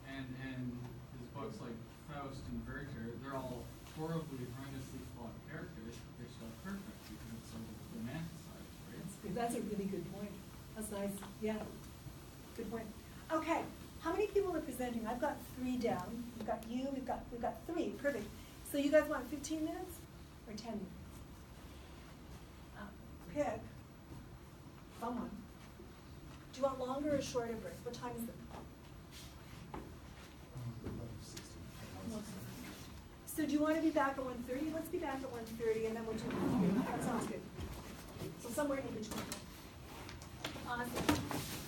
and his books like Faust and Werther, they're all horribly, horrendously flawed characters, but they're still perfect because it's so romanticized, right? That's a really good point. That's nice. Yeah. Good point. Okay. How many people people are presenting. I've got 3 down. We've got you. We've got 3. Perfect. So you guys want 15 minutes or 10 minutes? Pick someone. Do you want longer or shorter breaks? What time is it? So do you want to be back at 1:30? Let's be back at 1:30, and then we'll do. That sounds good. So somewhere in between. Awesome.